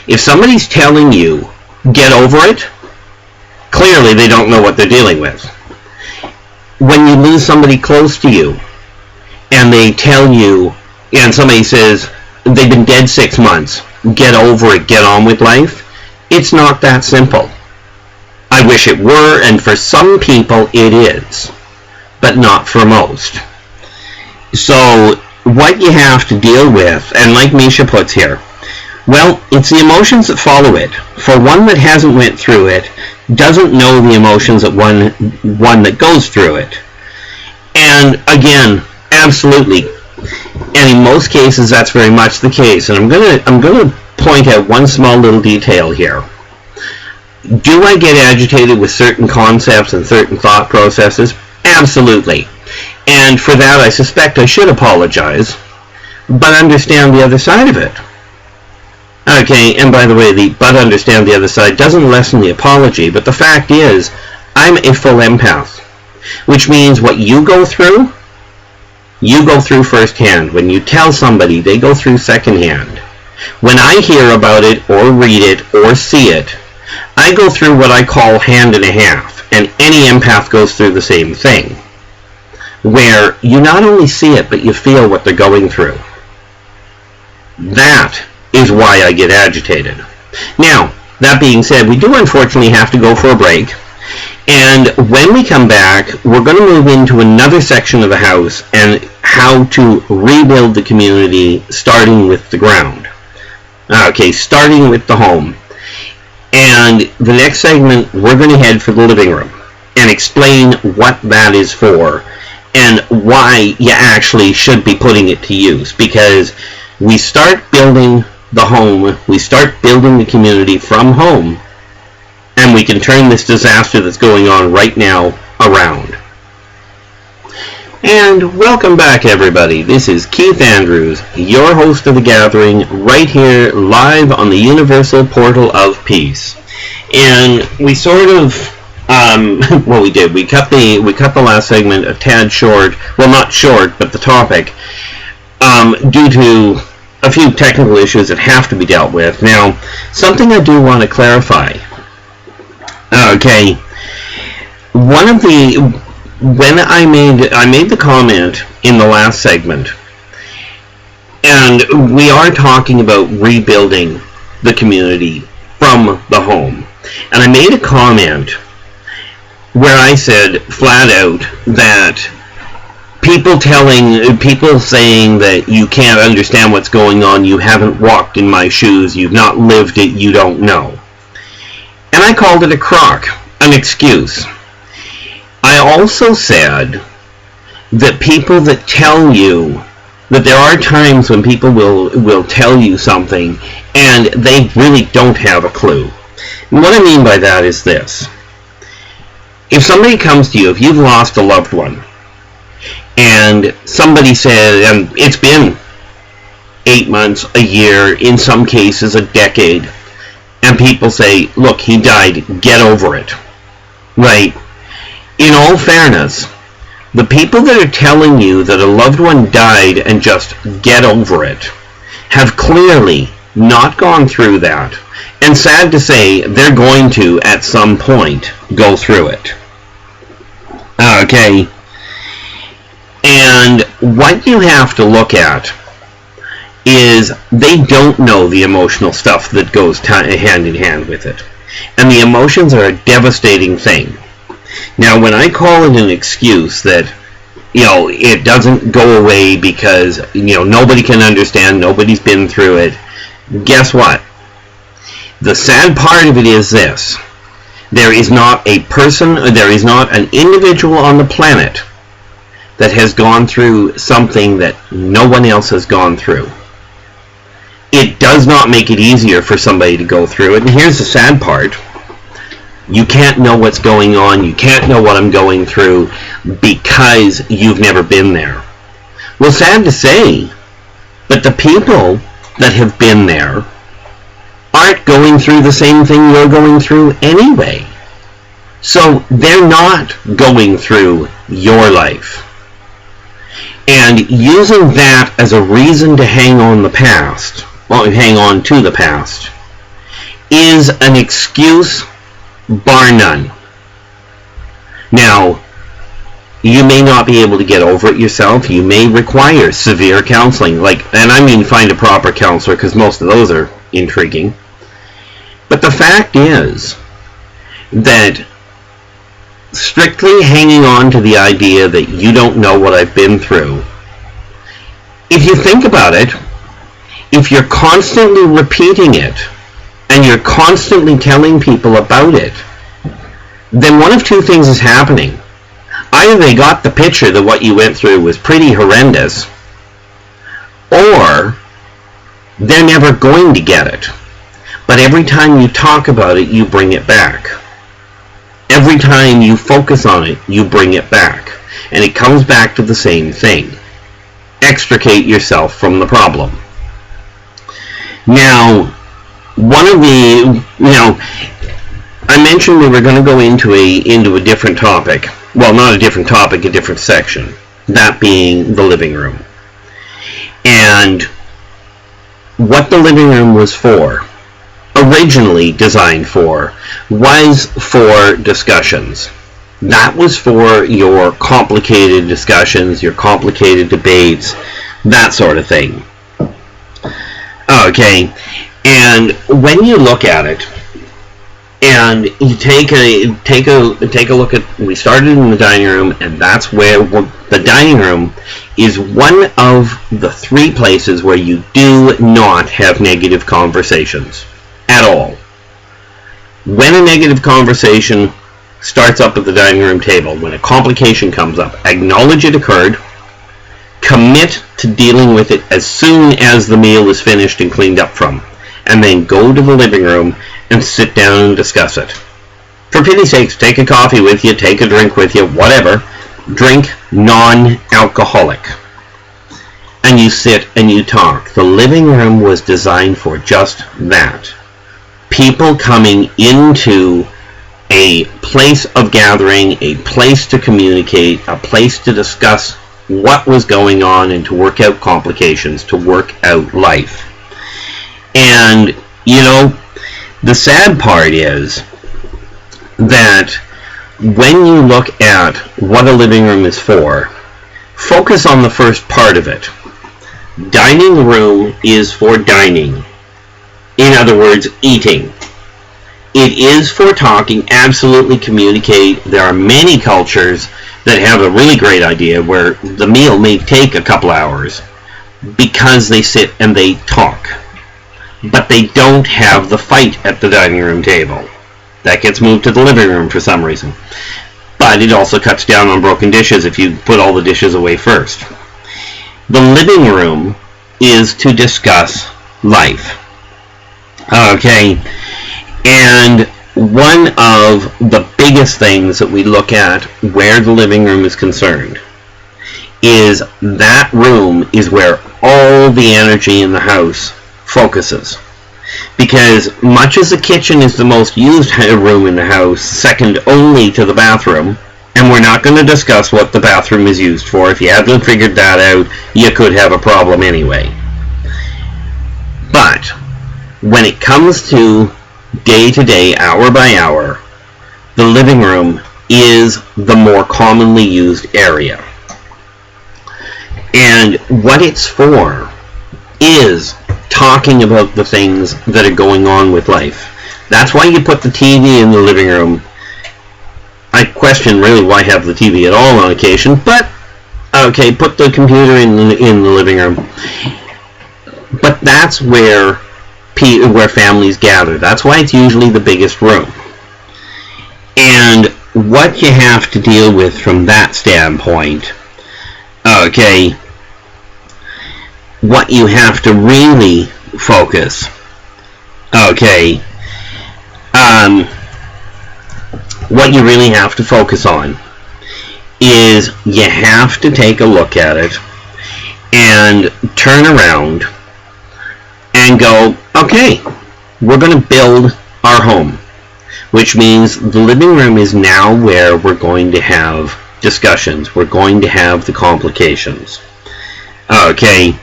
If somebody's telling you, get over it, clearly they don't know what they're dealing with. When you lose somebody close to you, and they tell you, and somebody says, they've been dead 6 months, get over it, get on with life, it's not that simple. I wish it were, and for some people it is, but not for most. So, what you have to deal with, and like Misha puts here, well, it's the emotions that follow it. For one that hasn't went through it, doesn't know the emotions that one that goes through it. And again, absolutely, and in most cases that's very much the case. And I'm gonna point out one small little detail here. Do I get agitated with certain concepts and certain thought processes? Absolutely. And for that I suspect I should apologize, but understand the other side of it. Okay, and by the way, the but understand the other side doesn't lessen the apology, but the fact is, I'm a full empath, which means what you go through firsthand. When you tell somebody, they go through secondhand. When I hear about it, or read it, or see it, I go through what I call hand and a half, and any empath goes through the same thing, where you not only see it, but you feel what they're going through. That is why I get agitated. Now, that being said, we do unfortunately have to go for a break. And when we come back, we're going to move into another section of the house and how to rebuild the community starting with the ground. Okay, starting with the home. And the next segment, we're going to head for the living room and explain what that is for and why you actually should be putting it to use. Because we start building the home, we start building the community from home, and we can turn this disaster that's going on right now around. And welcome back, everybody. This is Keith Andrews, your host of The Gathering, right here live on the Universal Portal of Peace. And we sort of, well, we did. We cut the last segment a tad short. Well, not short, but the topic, due to a few technical issues that have to be dealt with. Now, something I do want to clarify. Okay, when I made the comment in the last segment, and we are talking about rebuilding the community from the home, and I made a comment where I said flat out that people saying that you can't understand what's going on, you haven't walked in my shoes, you've not lived it, you don't know. And I called it a crock, an excuse. I also said that people that tell you that there are times when people will tell you something and they really don't have a clue. And what I mean by that is this. If somebody comes to you, if you've lost a loved one, and somebody said, and it's been 8 months, a year, in some cases a decade, and people say, look, he died, get over it. Right? In all fairness, the people that are telling you that a loved one died and just get over it have clearly not gone through that. And sad to say, they're going to, at some point, go through it. Okay? And what you have to look at is they don't know the emotional stuff that goes hand in hand with it. And the emotions are a devastating thing. Now, when I call it an excuse that, it doesn't go away because, nobody can understand, nobody's been through it, guess what? The sad part of it is this. There is not a person, there is not an individual on the planet that has gone through something that no one else has gone through. It does not make it easier for somebody to go through it. And here's the sad part. You can't know what's going on. You can't know what I'm going through because you've never been there. Well, sad to say, but the people that have been there aren't going through the same thing you're going through anyway. So they're not going through your life. And using that as a reason to hang on to the past, is an excuse bar none. Now, you may not be able to get over it yourself. You may require severe counseling. And I mean find a proper counselor, because most of those are intriguing. But the fact is that strictly hanging on to the idea that you don't know what I've been through, if you think about it, if you're constantly repeating it and you're constantly telling people about it, then one of two things is happening. Either they got the picture that what you went through was pretty horrendous, or they're never going to get it. But every time you talk about it, you bring it back. Every time you focus on it, you bring it back. And it comes back to the same thing. Extricate yourself from the problem. Now, one of the, I mentioned we were going to go into a different topic. Well, not a different topic, a different section. That being the living room. And what the living room was for, originally designed for, was for discussions. That was for your complicated discussions, your complicated debates, that sort of thing. Okay, and when you look at it, and you take a look at, we started in the dining room, and that's where the dining room is one of the three places where you do not have negative conversations at all. When a negative conversation starts up at the dining room table, when a complication comes up, acknowledge it occurred, commit to dealing with it as soon as the meal is finished and cleaned up from, and then go to the living room and sit down and discuss it. For pity's sakes, take a coffee with you, take a drink with you, whatever, drink non-alcoholic, and you sit and you talk. The living room was designed for just that. People coming into a place of gathering, a place to communicate, a place to discuss what was going on and to work out complications, to work out life. And, you know, the sad part is that when you look at what a living room is for, focus on the first part of it. Dining room is for dining. In other words, eating. It is for talking, absolutely communicate. There are many cultures that have a really great idea where the meal may take a couple hours because they sit and they talk. But they don't have the fight at the dining room table. That gets moved to the living room for some reason. But it also cuts down on broken dishes if you put all the dishes away first. The living room is to discuss life. Okay, and one of the biggest things that we look at where the living room is concerned is that room is where all the energy in the house focuses. Because much as the kitchen is the most used room in the house, second only to the bathroom, and we're not going to discuss what the bathroom is used for. If you haven't figured that out, you could have a problem anyway. But when it comes to day to day, hour by hour, the living room is the more commonly used area. And what it's for is talking about the things that are going on with life. That's why you put the TV in the living room. I question really why have the TV at all on occasion, but okay, put the computer in the living room. But that's where families gather. That's why it's usually the biggest room. And what you have to deal with from that standpoint, okay, what you have to really focus, okay, what you really have to focus on is you have to take a look at it and turn around and go, okay, we're going to build our home, which means the living room is now where we're going to have discussions. We're going to have the complications. Okay,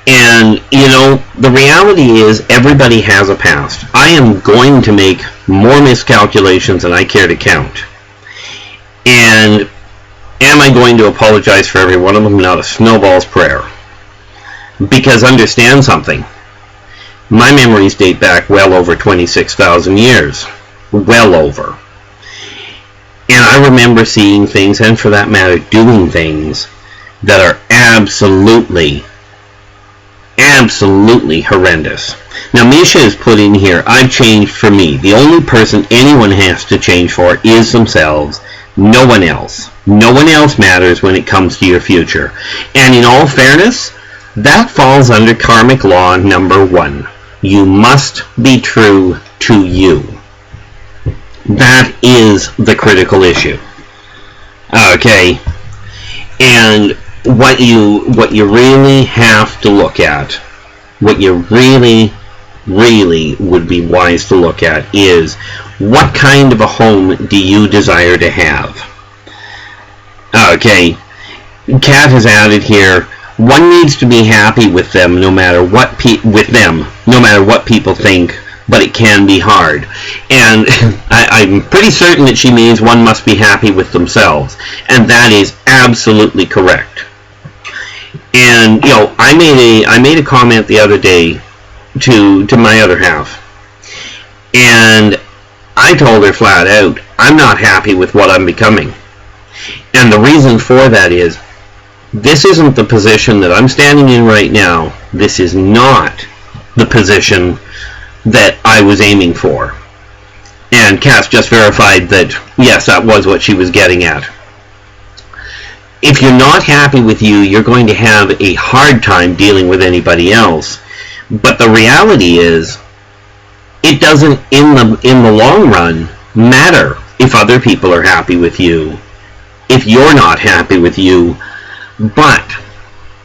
and you know, the reality is everybody has a past. I am going to make more miscalculations than I care to count. And am I going to apologize for every one of them? Not a snowball's prayer. Because understand something. My memories date back well over 26,000 years. Well over. And I remember seeing things, and for that matter, doing things that are absolutely horrendous. Now, Misha has put in here, I've changed for me. The only person anyone has to change for is themselves. No one else. No one else matters when it comes to your future. And in all fairness, that falls under karmic law number 1. You must be true to you. That is the critical issue. Okay. And what you really have to look at, what you really would be wise to look at is, what kind of a home do you desire to have? Okay. Kat has added here, one needs to be happy with them no matter what people think, but it can be hard. And I'm pretty certain that she means one must be happy with themselves, and that is absolutely correct. And you know, I made a comment the other day to my other half, and I told her flat out, I'm not happy with what I'm becoming. And the reason for that is, this isn't the position that I'm standing in right now. This is not the position that I was aiming for. And Cass just verified that, yes, that was what she was getting at. If you're not happy with you, you're going to have a hard time dealing with anybody else. But the reality is, it doesn't, in the long run, matter if other people are happy with you if you're not happy with you. But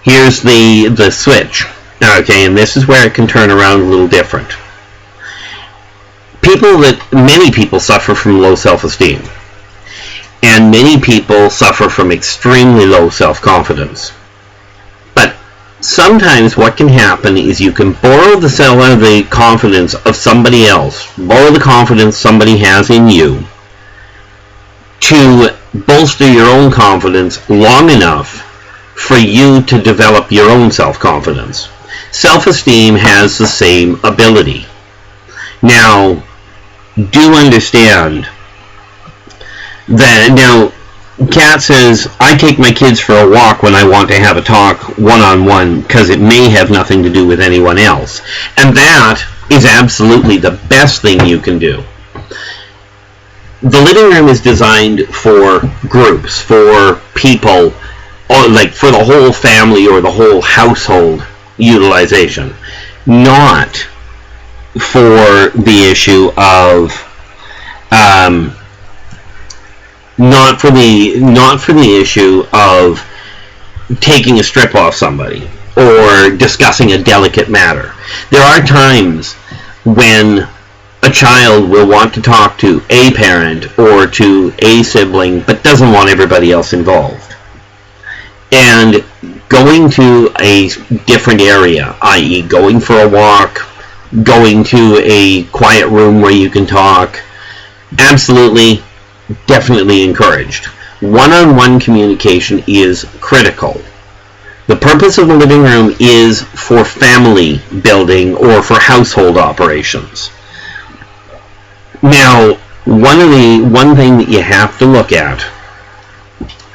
here's the switch. Okay, and this is where it can turn around a little different. Many people suffer from low self-esteem. And many people suffer from extremely low self-confidence. But sometimes what can happen is you can borrow the confidence of somebody else, borrow the confidence somebody has in you, to bolster your own confidence long enough for you to develop your own self-confidence. Self-esteem has the same ability. Now, do understand that, now, Kat says, I take my kids for a walk when I want to have a talk one-on-one because it may have nothing to do with anyone else. And that is absolutely the best thing you can do. The living room is designed for groups, for people, or like for the whole family or the whole household utilization, not for the issue of not for the issue of taking a strip off somebody or discussing a delicate matter. There are times when a child will want to talk to a parent or to a sibling but doesn't want everybody else involved. And going to a different area, i.e. going for a walk, going to a quiet room where you can talk, absolutely, definitely encouraged. One-on-one communication is critical. The purpose of the living room is for family building or for household operations. Now, one thing that you have to look at,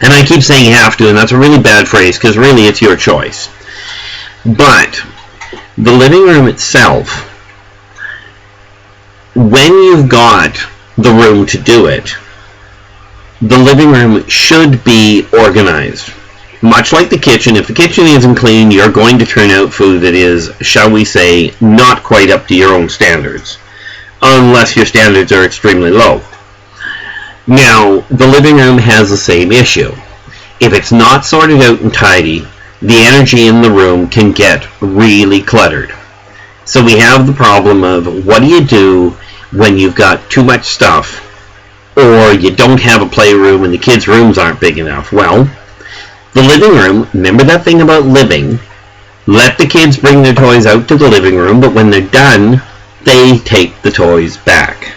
and I keep saying you have to, and that's a really bad phrase because really it's your choice, but the living room itself, when you've got the room to do it, the living room should be organized. Much like the kitchen, if the kitchen isn't clean, you're going to turn out food that is, shall we say, not quite up to your own standards, unless your standards are extremely low. Now, the living room has the same issue. If it's not sorted out and tidy, the energy in the room can get really cluttered. So we have the problem of, what do you do when you've got too much stuff, or you don't have a playroom and the kids' rooms aren't big enough? Well, the living room, remember that thing about living, let the kids bring their toys out to the living room, but when they're done, they take the toys back.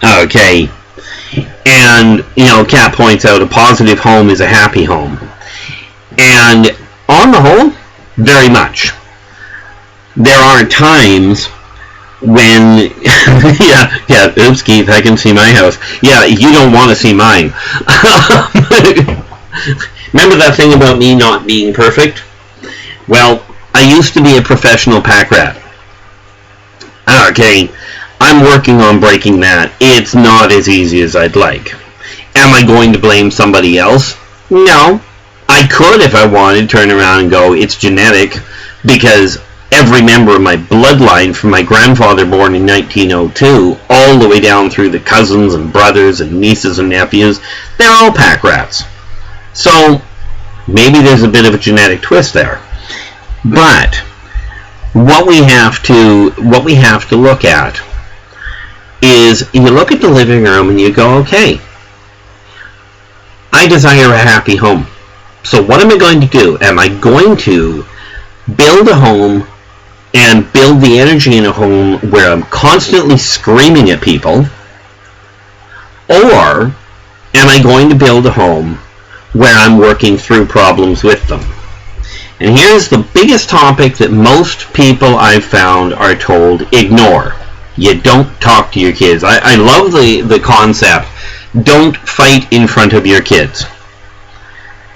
Okay. And, Kat points out, a positive home is a happy home. And on the whole, very much. There are times when, yeah, oops, Keith, I can see my house. Yeah, you don't want to see mine. Remember that thing about me not being perfect? Well, I used to be a professional pack rat. Okay, I'm working on breaking that. It's not as easy as I'd like. Am I going to blame somebody else? No. I could, if I wanted, turn around and go, it's genetic, because every member of my bloodline, from my grandfather born in 1902, all the way down through the cousins and brothers and nieces and nephews, they're all pack rats. So, maybe there's a bit of a genetic twist there. But what we have to look at is, you look at the living room and you go, okay, I desire a happy home. So what am I going to do? Am I going to build a home and build the energy in a home where I'm constantly screaming at people? Or am I going to build a home where I'm working through problems with them? And here's the biggest topic that most people I've found are told, ignore. You don't talk to your kids. I love the concept, don't fight in front of your kids.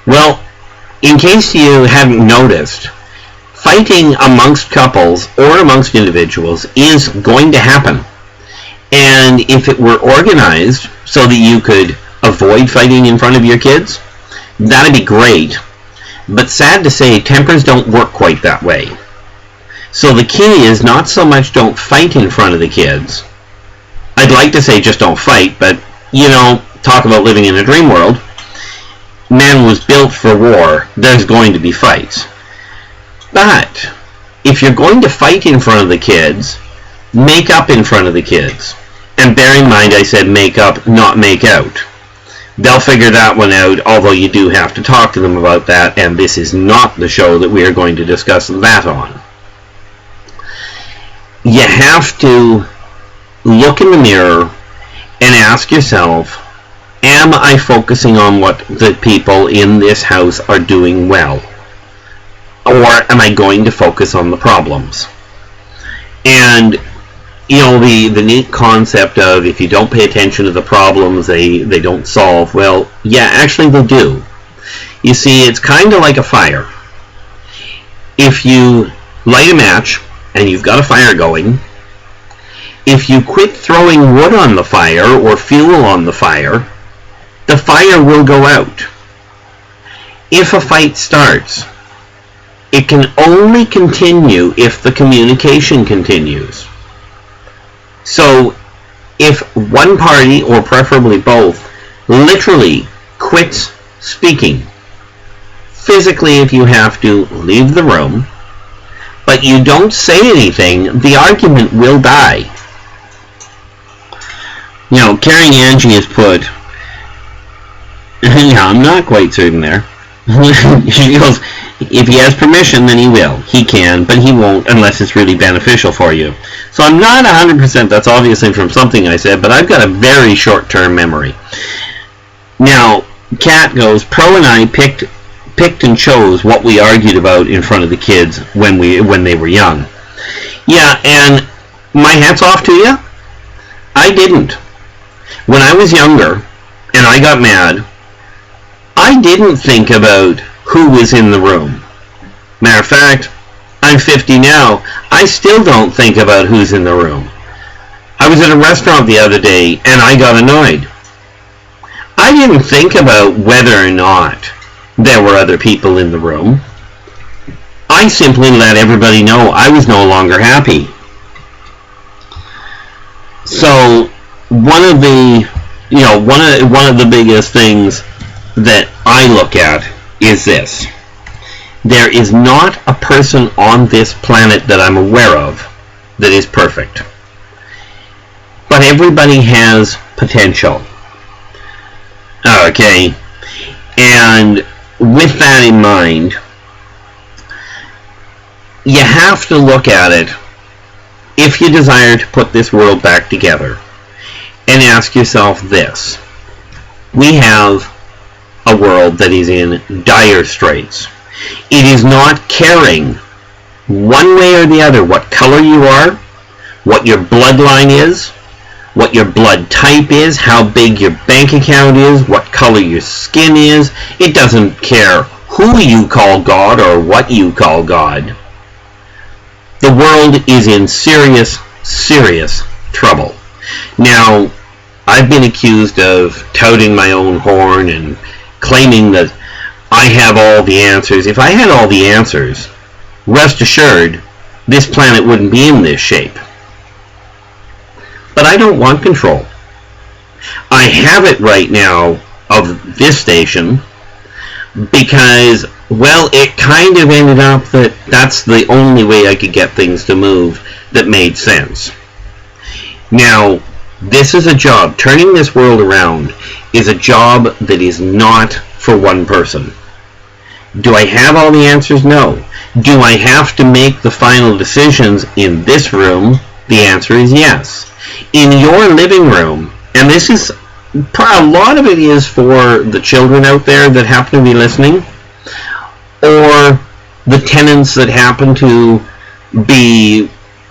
Well, in case you haven't noticed, fighting amongst couples or amongst individuals is going to happen. And if it were organized so that you could avoid fighting in front of your kids, that'd be great. But sad to say, tempers don't work quite that way. So the key is not so much don't fight in front of the kids. I'd like to say just don't fight, but, talk about living in a dream world. man was built for war, there's going to be fights. But if you're going to fight in front of the kids, make up in front of the kids. And bear in mind I said make up, not make out. They'll figure that one out, although you do have to talk to them about that, and this is not the show that we are going to discuss that on. You have to look in the mirror and ask yourself, am I focusing on what the people in this house are doing well? Or am I going to focus on the problems? And you know, the neat concept of if you don't pay attention to the problems, they don't solve. Well, yeah, actually they do. You see, it's kind of like a fire. If you light a match and you've got a fire going, if you quit throwing wood on the fire or fuel on the fire will go out. If a fight starts, it can only continue if the communication continues. So, if one party, or preferably both, literally quits speaking, physically if you have to, leave the room, but you don't say anything, the argument will die. You know, Carrie Angie has put, yeah, I'm not quite certain there. She goes, if he has permission, then he will. He can, but he won't unless it's really beneficial for you. So I'm not 100%, that's obviously from something I said, but I've got a very short-term memory. Now, Kat goes, Pro and I picked and chose what we argued about in front of the kids when they were young. Yeah, and my hat's off to you. I didn't. When I was younger, and I got mad, I didn't think about who was in the room. Matter of fact, I'm 50 now. I still don't think about who's in the room. I was at a restaurant the other day and I got annoyed. I didn't think about whether or not there were other people in the room. I simply let everybody know I was no longer happy. So one of the biggest things that I look at is this. There is not a person on this planet that I'm aware of that is perfect. But everybody has potential. Okay. And with that in mind, you have to look at it if you desire to put this world back together and ask yourself this. We have a world that is in dire straits. It is not caring one way or the other what color you are, what your bloodline is, what your blood type is, how big your bank account is, what color your skin is. It doesn't care who you call God or what you call God. The world is in serious, serious trouble. Now, I've been accused of touting my own horn and claiming that I have all the answers. If I had all the answers, rest assured, this planet wouldn't be in this shape. But I don't want control. I have it right now of this station because, well, it kind of ended up that that's the only way I could get things to move that made sense. Now, this is a job. Turning this world around is a job that is not for one person. Do I have all the answers? No. Do I have to make the final decisions in this room? The answer is yes. In your living room, and this is, a lot of it is for the children out there that happen to be listening, or the tenants that happen to be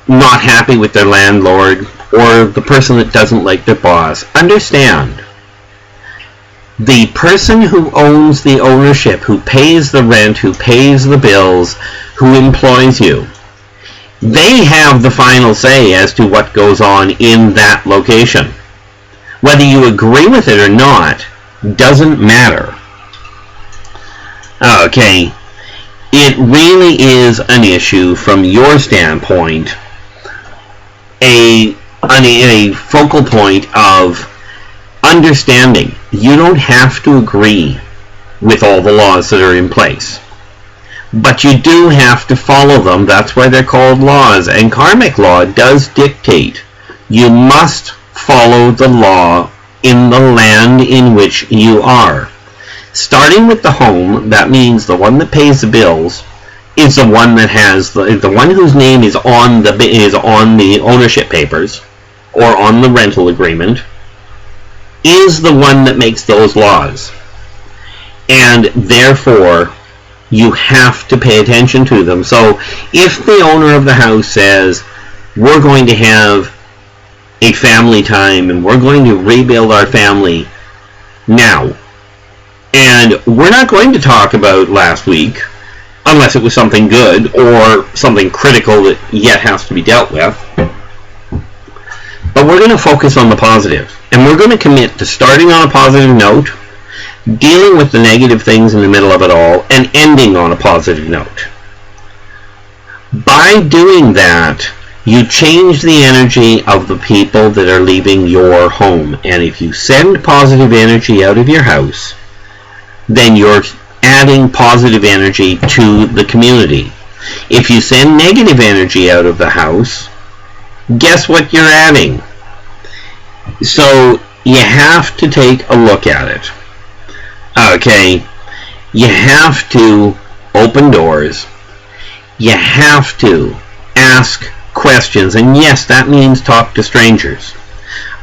not happy with their landlord, or the person that doesn't like their boss. Understand, the person who owns the ownership, who pays the rent, who pays the bills, who employs you, they have the final say as to what goes on in that location. Whether you agree with it or not doesn't matter. Okay, it really is an issue from your standpoint, a focal point of understanding. You don't have to agree with all the laws that are in place. But you do have to follow them. That's why they're called laws. And karmic law does dictate you must follow the law in the land in which you are. Starting with the home, that means the one that pays the bills is the one that has the one whose name is on the ownership papers or on the rental agreement, is the one that makes those laws. And therefore you have to pay attention to them. So if the owner of the house says, we're going to have a family time and we're going to rebuild our family now, and we're not going to talk about last week unless it was something good or something critical that yet has to be dealt with, but we're going to focus on the positive, and we're going to commit to starting on a positive note, dealing with the negative things in the middle of it all, and ending on a positive note. By doing that, you change the energy of the people that are leaving your home. And if you send positive energy out of your house, then you're adding positive energy to the community. If you send negative energy out of the house, guess what you're adding? So you have to take a look at it. Okay, you have to open doors. You have to ask questions, and yes, that means talk to strangers.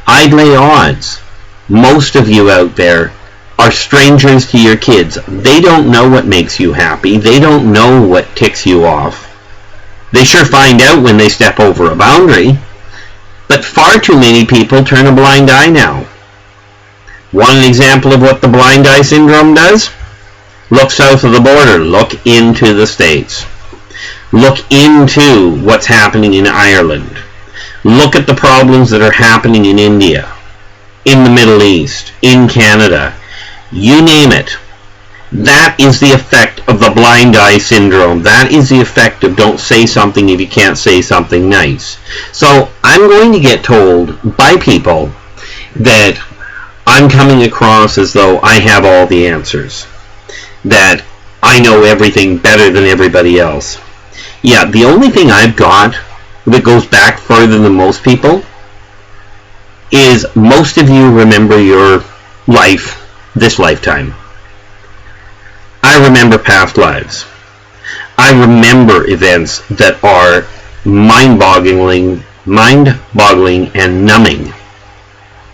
I'd lay odds most of you out there are strangers to your kids. They don't know what makes you happy. They don't know what ticks you off. They sure find out when they step over a boundary, but far too many people turn a blind eye now. Want an example of what the blind eye syndrome does? Look south of the border. Look into the States. Look into what's happening in Ireland. Look at the problems that are happening in India, in the Middle East, in Canada. You name it. That is the effect of the blind eye syndrome. That is the effect of don't say something if you can't say something nice. So I'm going to get told by people that I'm coming across as though I have all the answers, that I know everything better than everybody else. Yeah, the only thing I've got that goes back further than most people is most of you remember your life this lifetime. I remember past lives. I remember events that are mind-boggling and numbing,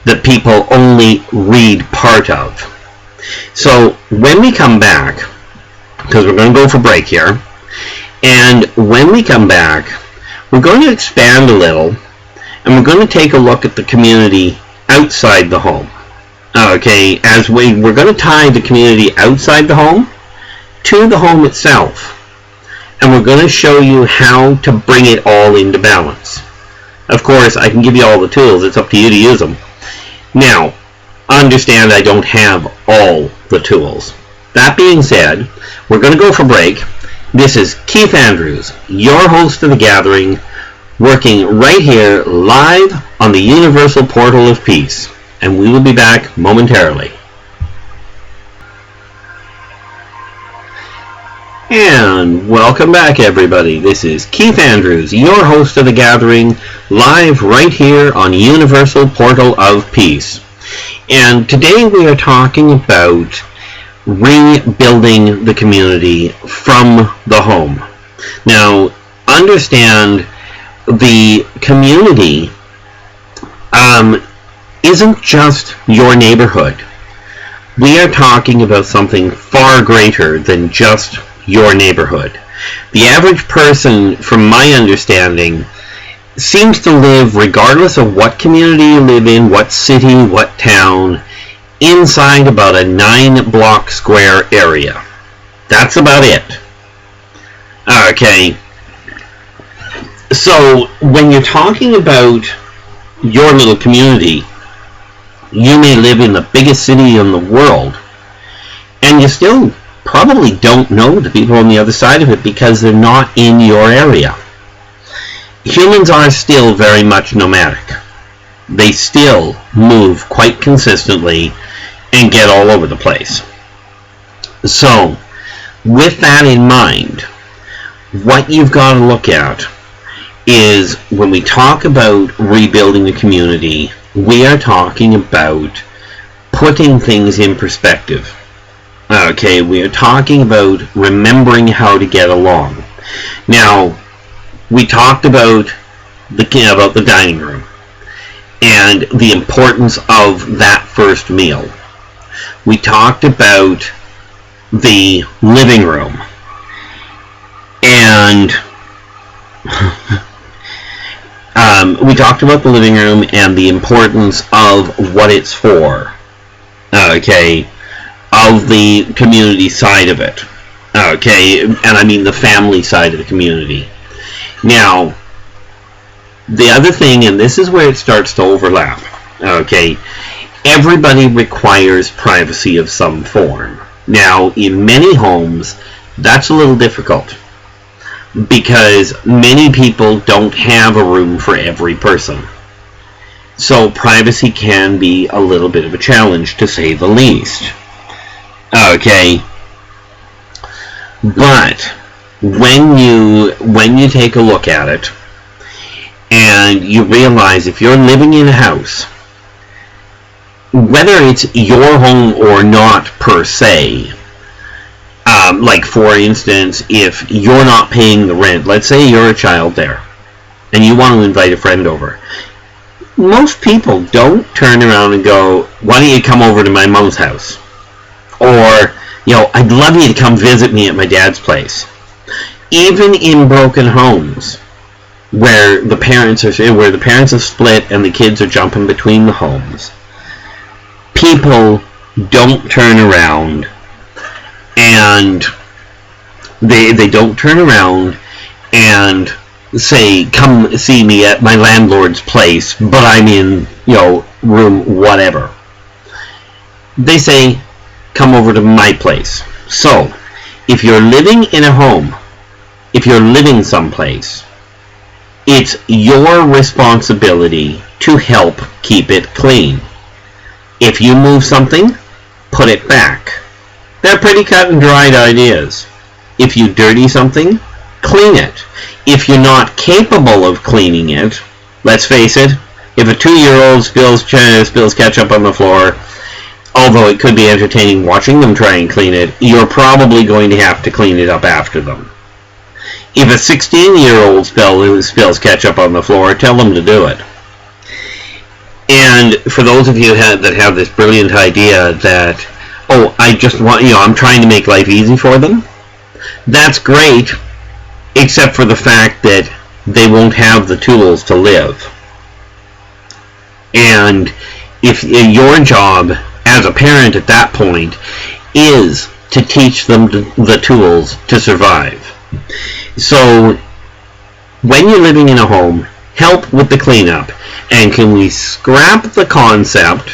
that people only read part of. So when we come back, because we're going to go for break here, and when we come back, we're going to expand a little, and we're going to take a look at the community outside the home. Okay, as we're going to tie the community outside the home to the home itself, and we're going to show you how to bring it all into balance. Of course, I can give you all the tools. It's up to you to use them. Now, understand I don't have all the tools. That being said, we're going to go for break. This is Keith Andrews, your host of The Gathering, working right here live on the Universal Portal of Peace. And we will be back momentarily. And welcome back, everybody. This is Keith Andrews, your host of The Gathering, live right here on Universal Portal of Peace. And today we are talking about rebuilding the community from the home. Now, understand the community isn't just your neighborhood. We are talking about something far greater than just your neighborhood. The average person, from my understanding, seems to live, regardless of what community you live in, what city, what town, inside about a 9-block square area. That's about it. Okay. So when you're talking about your little community, you may live in the biggest city in the world, and you still probably don't know the people on the other side of it because they're not in your area. Humans are still very much nomadic. They still move quite consistently and get all over the place. So, with that in mind, what you've got to look at is when we talk about rebuilding the community, we are talking about putting things in perspective. Okay, we are talking about remembering how to get along. Now, we talked about the dining room and the importance of that first meal. We talked about the living room and we talked about the living room and the importance of what it's for. Okay, of the community side of it. Okay, and I mean the family side of the community. Now, the other thing, and this is where it starts to overlap, okay, everybody requires privacy of some form. Now, in many homes, that's a little difficult because many people don't have a room for every person. So privacy can be a little bit of a challenge, to say the least. Okay, but when you take a look at it and you realize if you're living in a house, whether it's your home or not per se, like for instance, if you're not paying the rent, let's say you're a child there and you want to invite a friend over, most people don't turn around and go, why don't you come over to my mom's house? Or, I'd love you to come visit me at my dad's place. Even in broken homes, where the parents have split and the kids are jumping between the homes, people don't turn around and they don't turn around and say, come see me at my landlord's place, but I'm in, room whatever. They say, come over to my place. So, if you're living in a home, if you're living someplace, it's your responsibility to help keep it clean. If you move something, put it back. They're pretty cut and dried ideas. If you dirty something, clean it. If you're not capable of cleaning it, let's face it, if a 2-year-old spills ketchup on the floor, although it could be entertaining watching them try and clean it, you're probably going to have to clean it up after them. If a 16-year-old spills ketchup on the floor, tell them to do it. And for those of you that have this brilliant idea that, I'm trying to make life easy for them, that's great, except for the fact that they won't have the tools to live. And if your job as a parent at that point is to teach them the tools to survive. So when you're living in a home, help with the cleanup. And can we scrap the concept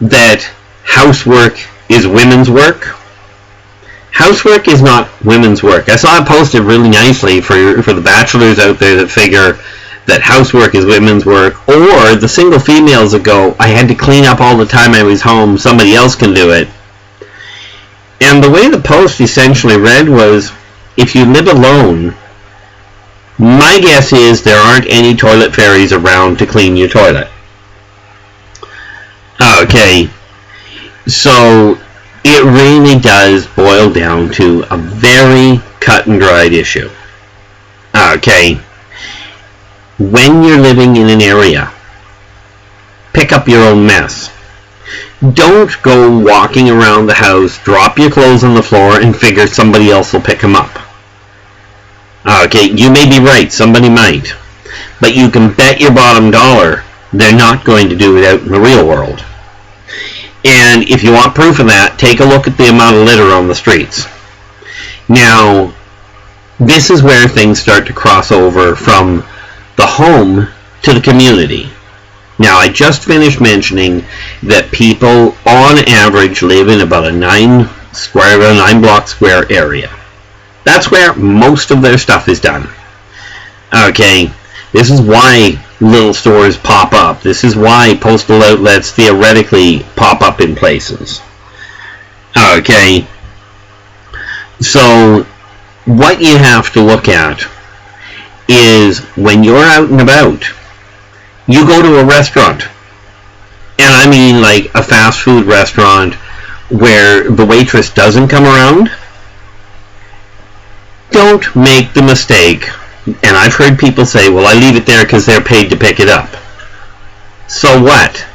that housework is women's work? Housework is not women's work. I saw it posted really nicely for the bachelors out there that figure that housework is women's work, or the single females that go, I had to clean up all the time I was home, somebody else can do it. And the way the post essentially read was, if you live alone, my guess is there aren't any toilet fairies around to clean your toilet. Okay, so it really does boil down to a very cut and dried issue. Okay, when you're living in an area, pick up your own mess. Don't go walking around the house, drop your clothes on the floor, and figure somebody else will pick them up. Okay, you may be right, somebody might. But you can bet your bottom dollar they're not going to do it out in the real world. And if you want proof of that, take a look at the amount of litter on the streets. Now, this is where things start to cross over from the home to the community. Now, I just finished mentioning that people on average live in about a 9 block square area. That's where most of their stuff is done. Okay, this is why little stores pop up. This is why postal outlets theoretically pop up in places. Okay, So what you have to look at is when you're out and about, you go to a restaurant, and I mean like a fast food restaurant where the waitress doesn't come around. Don't make the mistake, and I've heard people say, well, I leave it there because they're paid to pick it up. So what?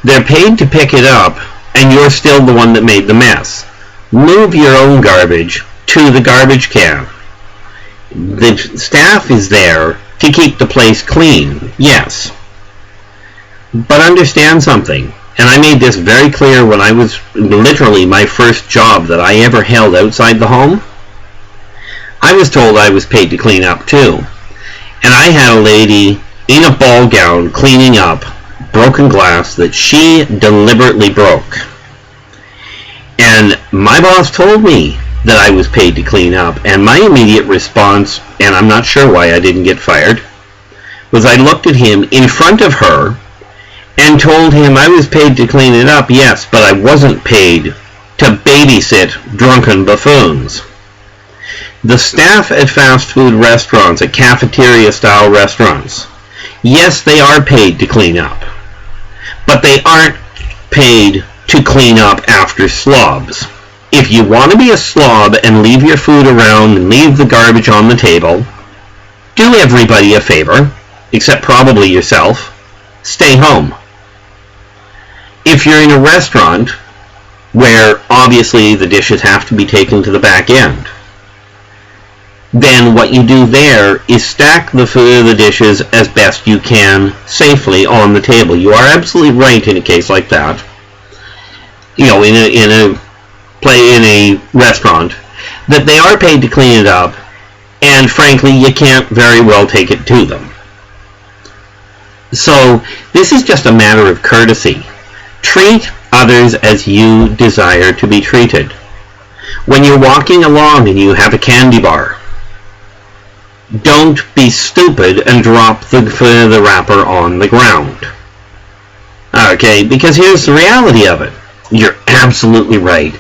They're paid to pick it up, and you're still the one that made the mess. Move your own garbage to the garbage can. The staff is there to keep the place clean, yes. But understand something, and I made this very clear when I was literally my first job that I ever held outside the home. I was told I was paid to clean up too. And I had a lady in a ball gown cleaning up broken glass that she deliberately broke. And my boss told me that I was paid to clean up, and my immediate response, and I'm not sure why I didn't get fired, was I looked at him in front of her and told him I was paid to clean it up, yes, but I wasn't paid to babysit drunken buffoons. The staff at fast food restaurants, at cafeteria-style restaurants, yes, they are paid to clean up, but they aren't paid to clean up after slobs. If you want to be a slob and leave your food around and leave the garbage on the table, do everybody a favor, except probably yourself. Stay home. If you're in a restaurant where obviously the dishes have to be taken to the back end, then what you do there is stack the dishes as best you can safely on the table. You are absolutely right in a case like that. You know, in a restaurant, that they are paid to clean it up, and frankly, you can't very well take it to them. So this is just a matter of courtesy. Treat others as you desire to be treated. When you're walking along and you have a candy bar, don't be stupid and drop the wrapper on the ground. Okay, because here's the reality of it. You're absolutely right.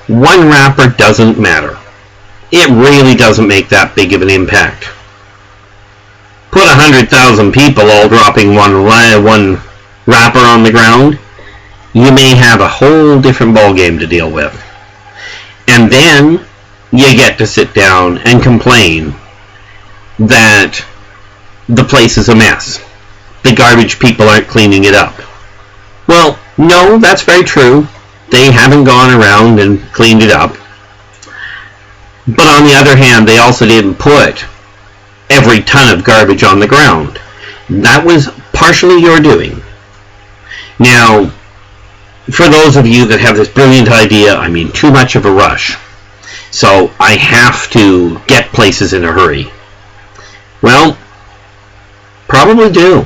One wrapper doesn't matter. It really doesn't make that big of an impact. Put 100,000 people all dropping one wrapper on the ground, you may have a whole different ballgame to deal with. And then you get to sit down and complain that the place is a mess. The garbage people aren't cleaning it up. Well, no, that's very true. They haven't gone around and cleaned it up. But on the other hand, they also didn't put every ton of garbage on the ground. That was partially your doing. Now, for those of you that have this brilliant idea, I'm in too much of a rush, so I have to get places in a hurry. Well, probably do.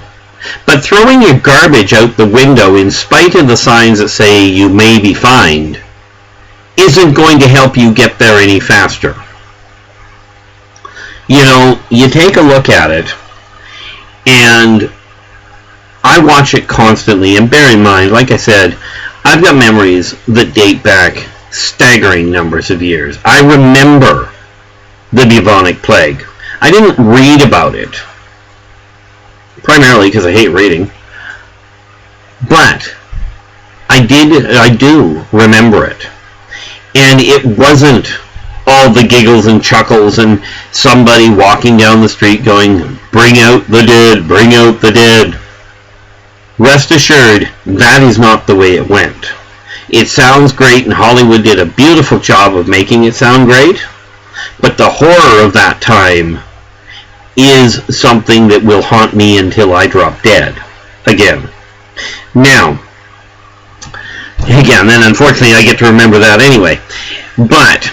But throwing your garbage out the window in spite of the signs that say you may be fined isn't going to help you get there any faster. You know, you take a look at it, and I watch it constantly, and bear in mind, like I said, I've got memories that date back staggering numbers of years. I remember the bubonic plague. I didn't read about it, primarily because I hate reading, but I do remember it. And it wasn't all the giggles and chuckles and somebody walking down the street going, "Bring out the dead, bring out the dead." Rest assured, that is not the way it went. It sounds great, and Hollywood did a beautiful job of making it sound great, but the horror of that time is something that will haunt me until I drop dead again. Now, again, then unfortunately I get to remember that anyway. But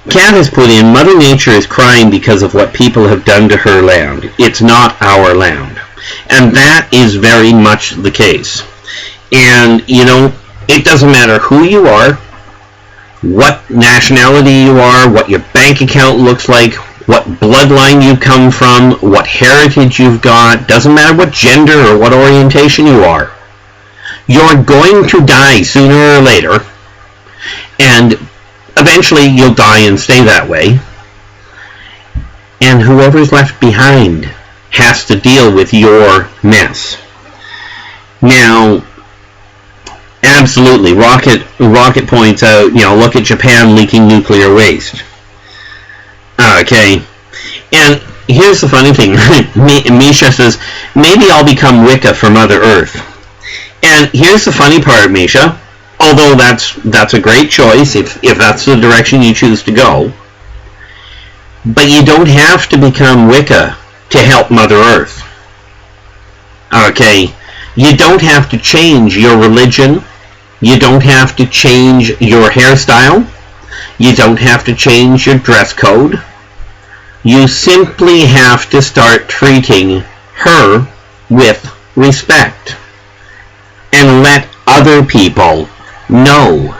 Kat has put in, Mother Nature is crying because of what people have done to her land. It's not our land. And that is very much the case. And, you know, it doesn't matter who you are, what nationality you are, what your bank account looks like, what bloodline you come from, what heritage you've got, doesn't matter what gender or what orientation you are. You're going to die sooner or later, and eventually you'll die and stay that way. And whoever's left behind has to deal with your mess. Now, absolutely, Rocket points out, look at Japan leaking nuclear waste. Okay, and here's the funny thing. Misha says, maybe I'll become Wicca for Mother Earth. And here's the funny part, Misha. Although that's a great choice if that's the direction you choose to go. But you don't have to become Wicca to help Mother Earth. Okay, you don't have to change your religion. You don't have to change your hairstyle. You don't have to change your dress code. You simply have to start treating her with respect. And let other people know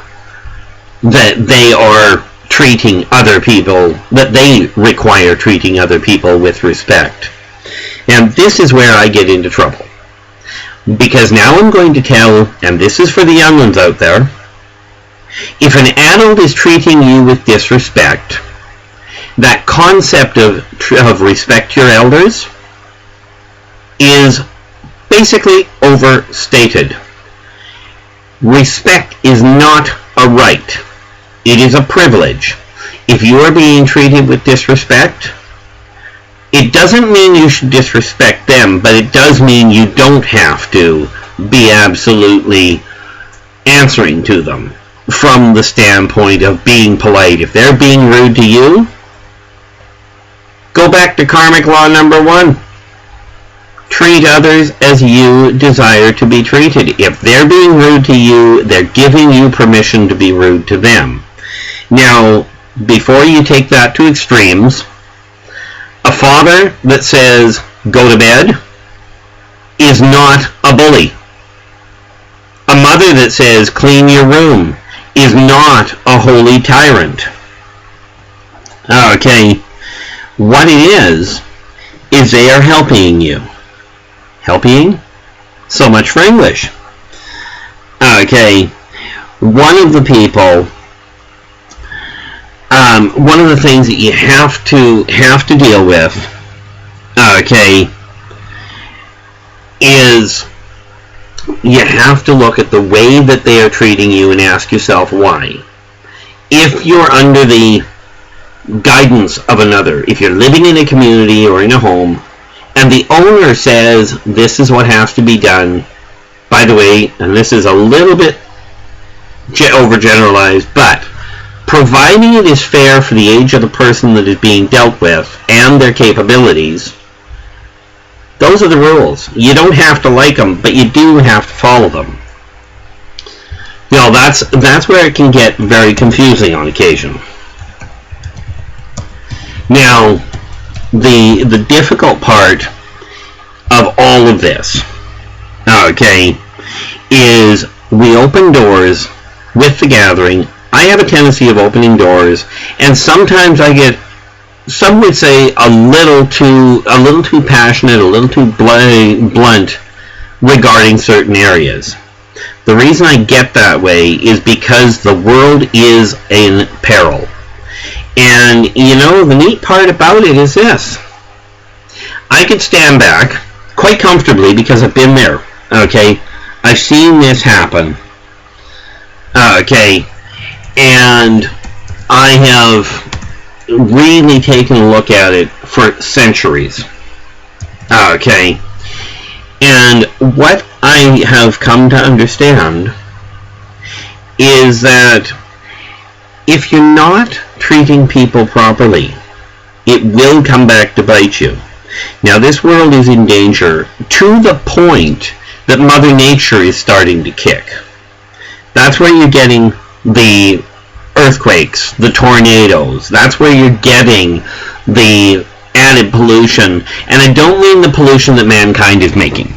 that they are treating other people, that they require treating other people with respect. And this is where I get into trouble. Because now I'm going to tell, and this is for the young ones out there, if an adult is treating you with disrespect, that concept of respect your elders is basically overstated. Respect is not a right. It is a privilege. If you are being treated with disrespect, it doesn't mean you should disrespect them, but it does mean you don't have to be absolutely answering to them from the standpoint of being polite. If they're being rude to you, go back to karmic law number 1. Treat others as you desire to be treated. If they're being rude to you, they're giving you permission to be rude to them. Now, before you take that to extremes, a father that says, go to bed, is not a bully. A mother that says, clean your room, is not a holy tyrant. Okay, what it is they are helping you. Helping? So much for English. Okay, one of the people, one of the things that you have to deal with, okay, is you have to look at the way that they are treating you and ask yourself why. If you're under the guidance of another, if you're living in a community or in a home, and the owner says, this is what has to be done, by the way, and this is a little bit overgeneralized, but providing it is fair for the age of the person that is being dealt with and their capabilities, those are the rules. You don't have to like them, but you do have to follow them. That's where it can get very confusing on occasion. Now, the difficult part of all of this, okay, is we open doors with the gathering. I have a tendency of opening doors, and sometimes I get, some would say, a little too passionate, a little too blunt regarding certain areas. The reason I get that way is because the world is in peril. And, the neat part about it is this. I could stand back quite comfortably because I've been there, okay? I've seen this happen, okay? And I have really taken a look at it for centuries, okay? And what I have come to understand is that if you're not treating people properly, it will come back to bite you. Now, this world is in danger to the point that Mother Nature is starting to kick. That's where you're getting the earthquakes, the tornadoes. That's where you're getting the added pollution. And I don't mean the pollution that mankind is making.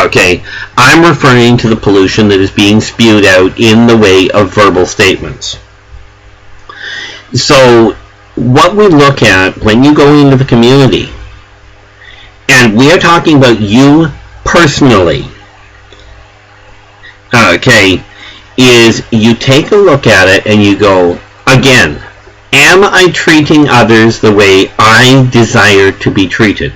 Okay, I'm referring to the pollution that is being spewed out in the way of verbal statements. So, what we look at when you go into the community, and we are talking about you personally, okay, is you take a look at it and you go, Again, am I treating others the way I desire to be treated?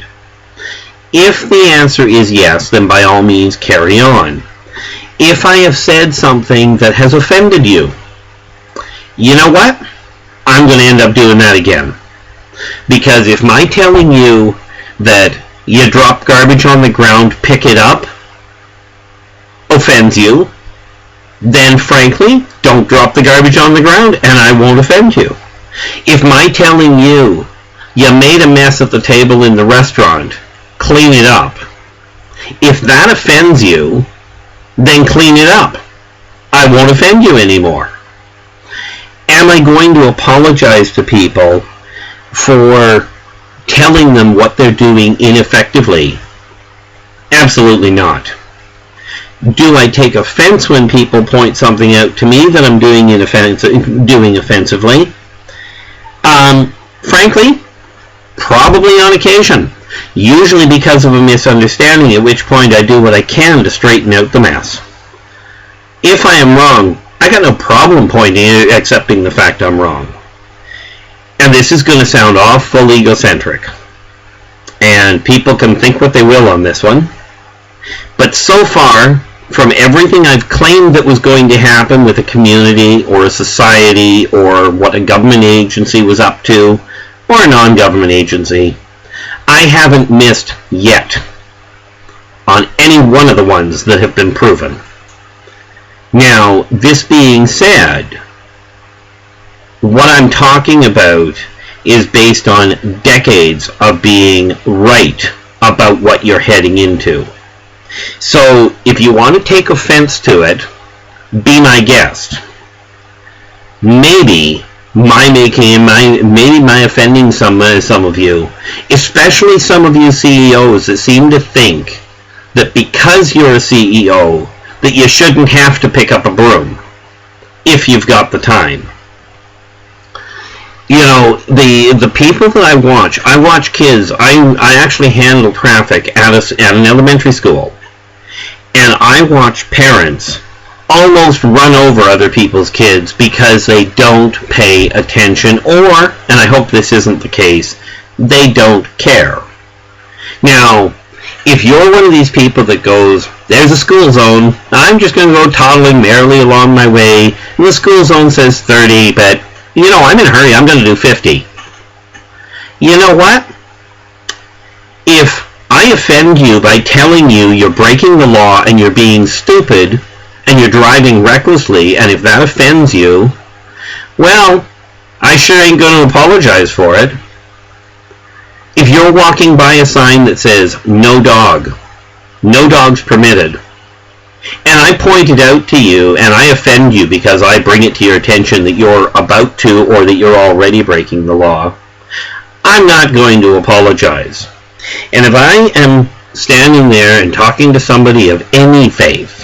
If the answer is yes, then by all means carry on. If I have said something that has offended you, you know what? I'm going to end up doing that again. Because if my telling you that you drop garbage on the ground, pick it up, offends you, then frankly, don't drop the garbage on the ground and I won't offend you. If my telling you you made a mess at the table in the restaurant, clean it up, if that offends you, then clean it up. I won't offend you anymore. Am I going to apologize to people for telling them what they're doing ineffectively? Absolutely not. Do I take offense when people point something out to me that I'm doing offensively? Frankly, probably on occasion. Usually because of a misunderstanding, at which point I do what I can to straighten out the mess. If I am wrong, I got no problem accepting the fact I'm wrong. And this is going to sound awful egocentric. And people can think what they will on this one. But so far, from everything I've claimed that was going to happen with a community or a society or what a government agency was up to, or a non-government agency, I haven't missed yet on any one of the ones that have been proven. Now, this being said, what I'm talking about is based on decades of being right about what you're heading into. So, if you want to take offense to it, be my guest. Maybe my offending some of you, especially some of you CEOs that seem to think that because you're a CEO that you shouldn't have to pick up a broom if you've got the time. You know, the people that I watch kids. I actually handle traffic at an elementary school, and I watch parents almost run over other people's kids because they don't pay attention, or, and I hope this isn't the case, they don't care. Now, if you're one of these people that goes, there's a school zone, I'm just going to go toddling merrily along my way, and the school zone says 30, but, you know, I'm in a hurry, I'm going to do 50. You know what? If I offend you by telling you you're breaking the law and you're being stupid, and you're driving recklessly, and if that offends you, well, I sure ain't going to apologize for it. If you're walking by a sign that says, no dog, no dogs permitted, and I point it out to you, and I offend you because I bring it to your attention that you're about to, or that you're already breaking the law, I'm not going to apologize. And if I am standing there and talking to somebody of any faith,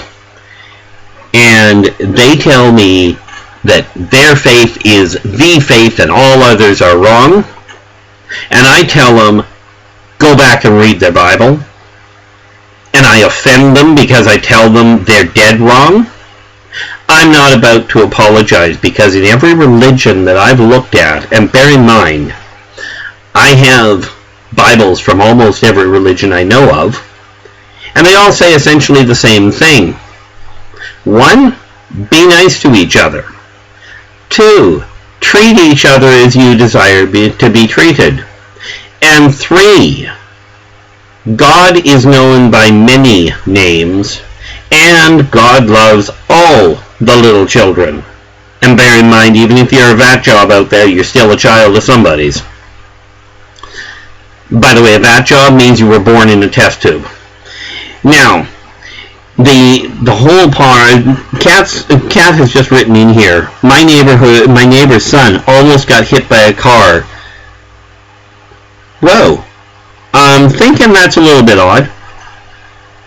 and they tell me that their faith is the faith and all others are wrong, and I tell them, go back and read their Bible, and I offend them because I tell them they're dead wrong, I'm not about to apologize, because in every religion that I've looked at, and bear in mind, I have Bibles from almost every religion I know of, and they all say essentially the same thing. 1, be nice to each other. 2, treat each other as you desire to be treated. And 3, God is known by many names, and God loves all the little children. And bear in mind, even if you're a VAT job out there, you're still a child of somebody's. By the way, a VAT job means you were born in a test tube. Now, the whole part, Kat has just written in here, my neighbor's son almost got hit by a car. Whoa. I'm thinking that's a little bit odd.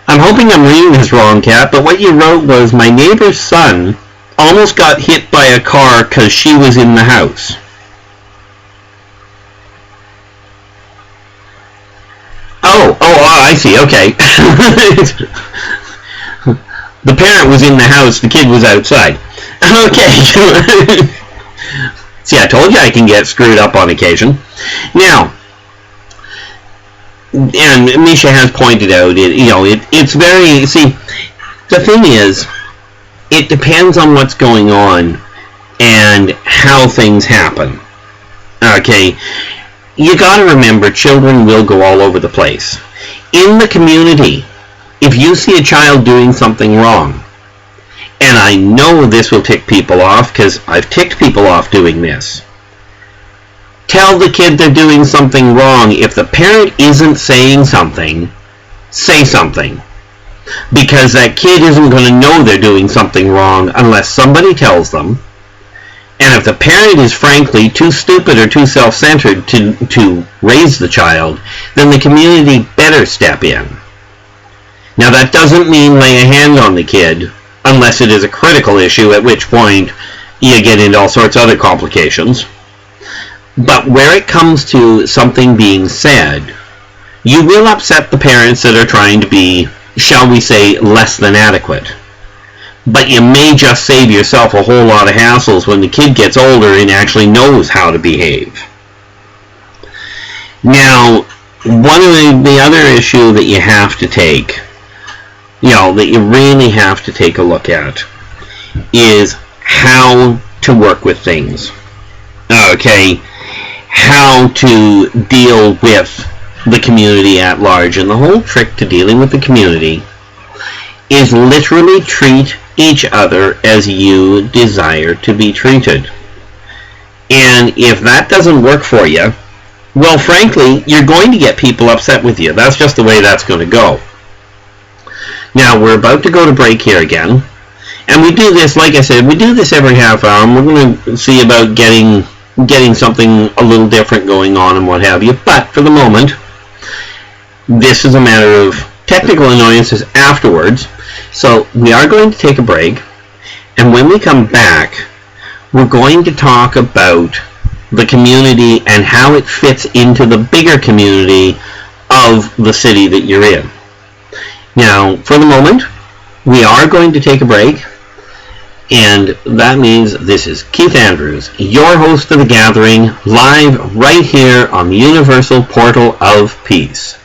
I'm hoping I'm reading this wrong, Kat, but what you wrote was, my neighbor's son almost got hit by a car because she was in the house. Oh, I see, okay. The parent was in the house, the kid was outside. Okay. See, I told you I can get screwed up on occasion. Now, and Misha has pointed out, it's very, see, the thing is, it depends on what's going on and how things happen. Okay, you gotta remember, children will go all over the place. In the community, if you see a child doing something wrong, and I know this will tick people off because I've ticked people off doing this, tell the kid they're doing something wrong. If the parent isn't saying something, say something. Because that kid isn't going to know they're doing something wrong unless somebody tells them. And if the parent is frankly too stupid or too self-centered to raise the child, then the community better step in. Now that doesn't mean lay a hand on the kid, unless it is a critical issue, at which point you get into all sorts of other complications. But where it comes to something being said, you will upset the parents that are trying to be, shall we say, less than adequate. But you may just save yourself a whole lot of hassles when the kid gets older and actually knows how to behave. Now, one of the other issue that you have to take, that you really have to take a look at, is how to work with things. Okay, how to deal with the community at large. And the whole trick to dealing with the community is literally treat each other as you desire to be treated. And if that doesn't work for you, well, frankly, you're going to get people upset with you. That's just the way that's going to go. Now, we're about to go to break here again. And we do this, like I said, we do this every half hour, and we're going to see about getting something a little different going on and what have you. But for the moment, this is a matter of technical annoyances afterwards. So we are going to take a break, and when we come back, we're going to talk about the community and how it fits into the bigger community of the city that you're in. Now, for the moment, we are going to take a break, and that means this is Keith Andrews, your host of The Gathering, live right here on the Universal Portal of Peace.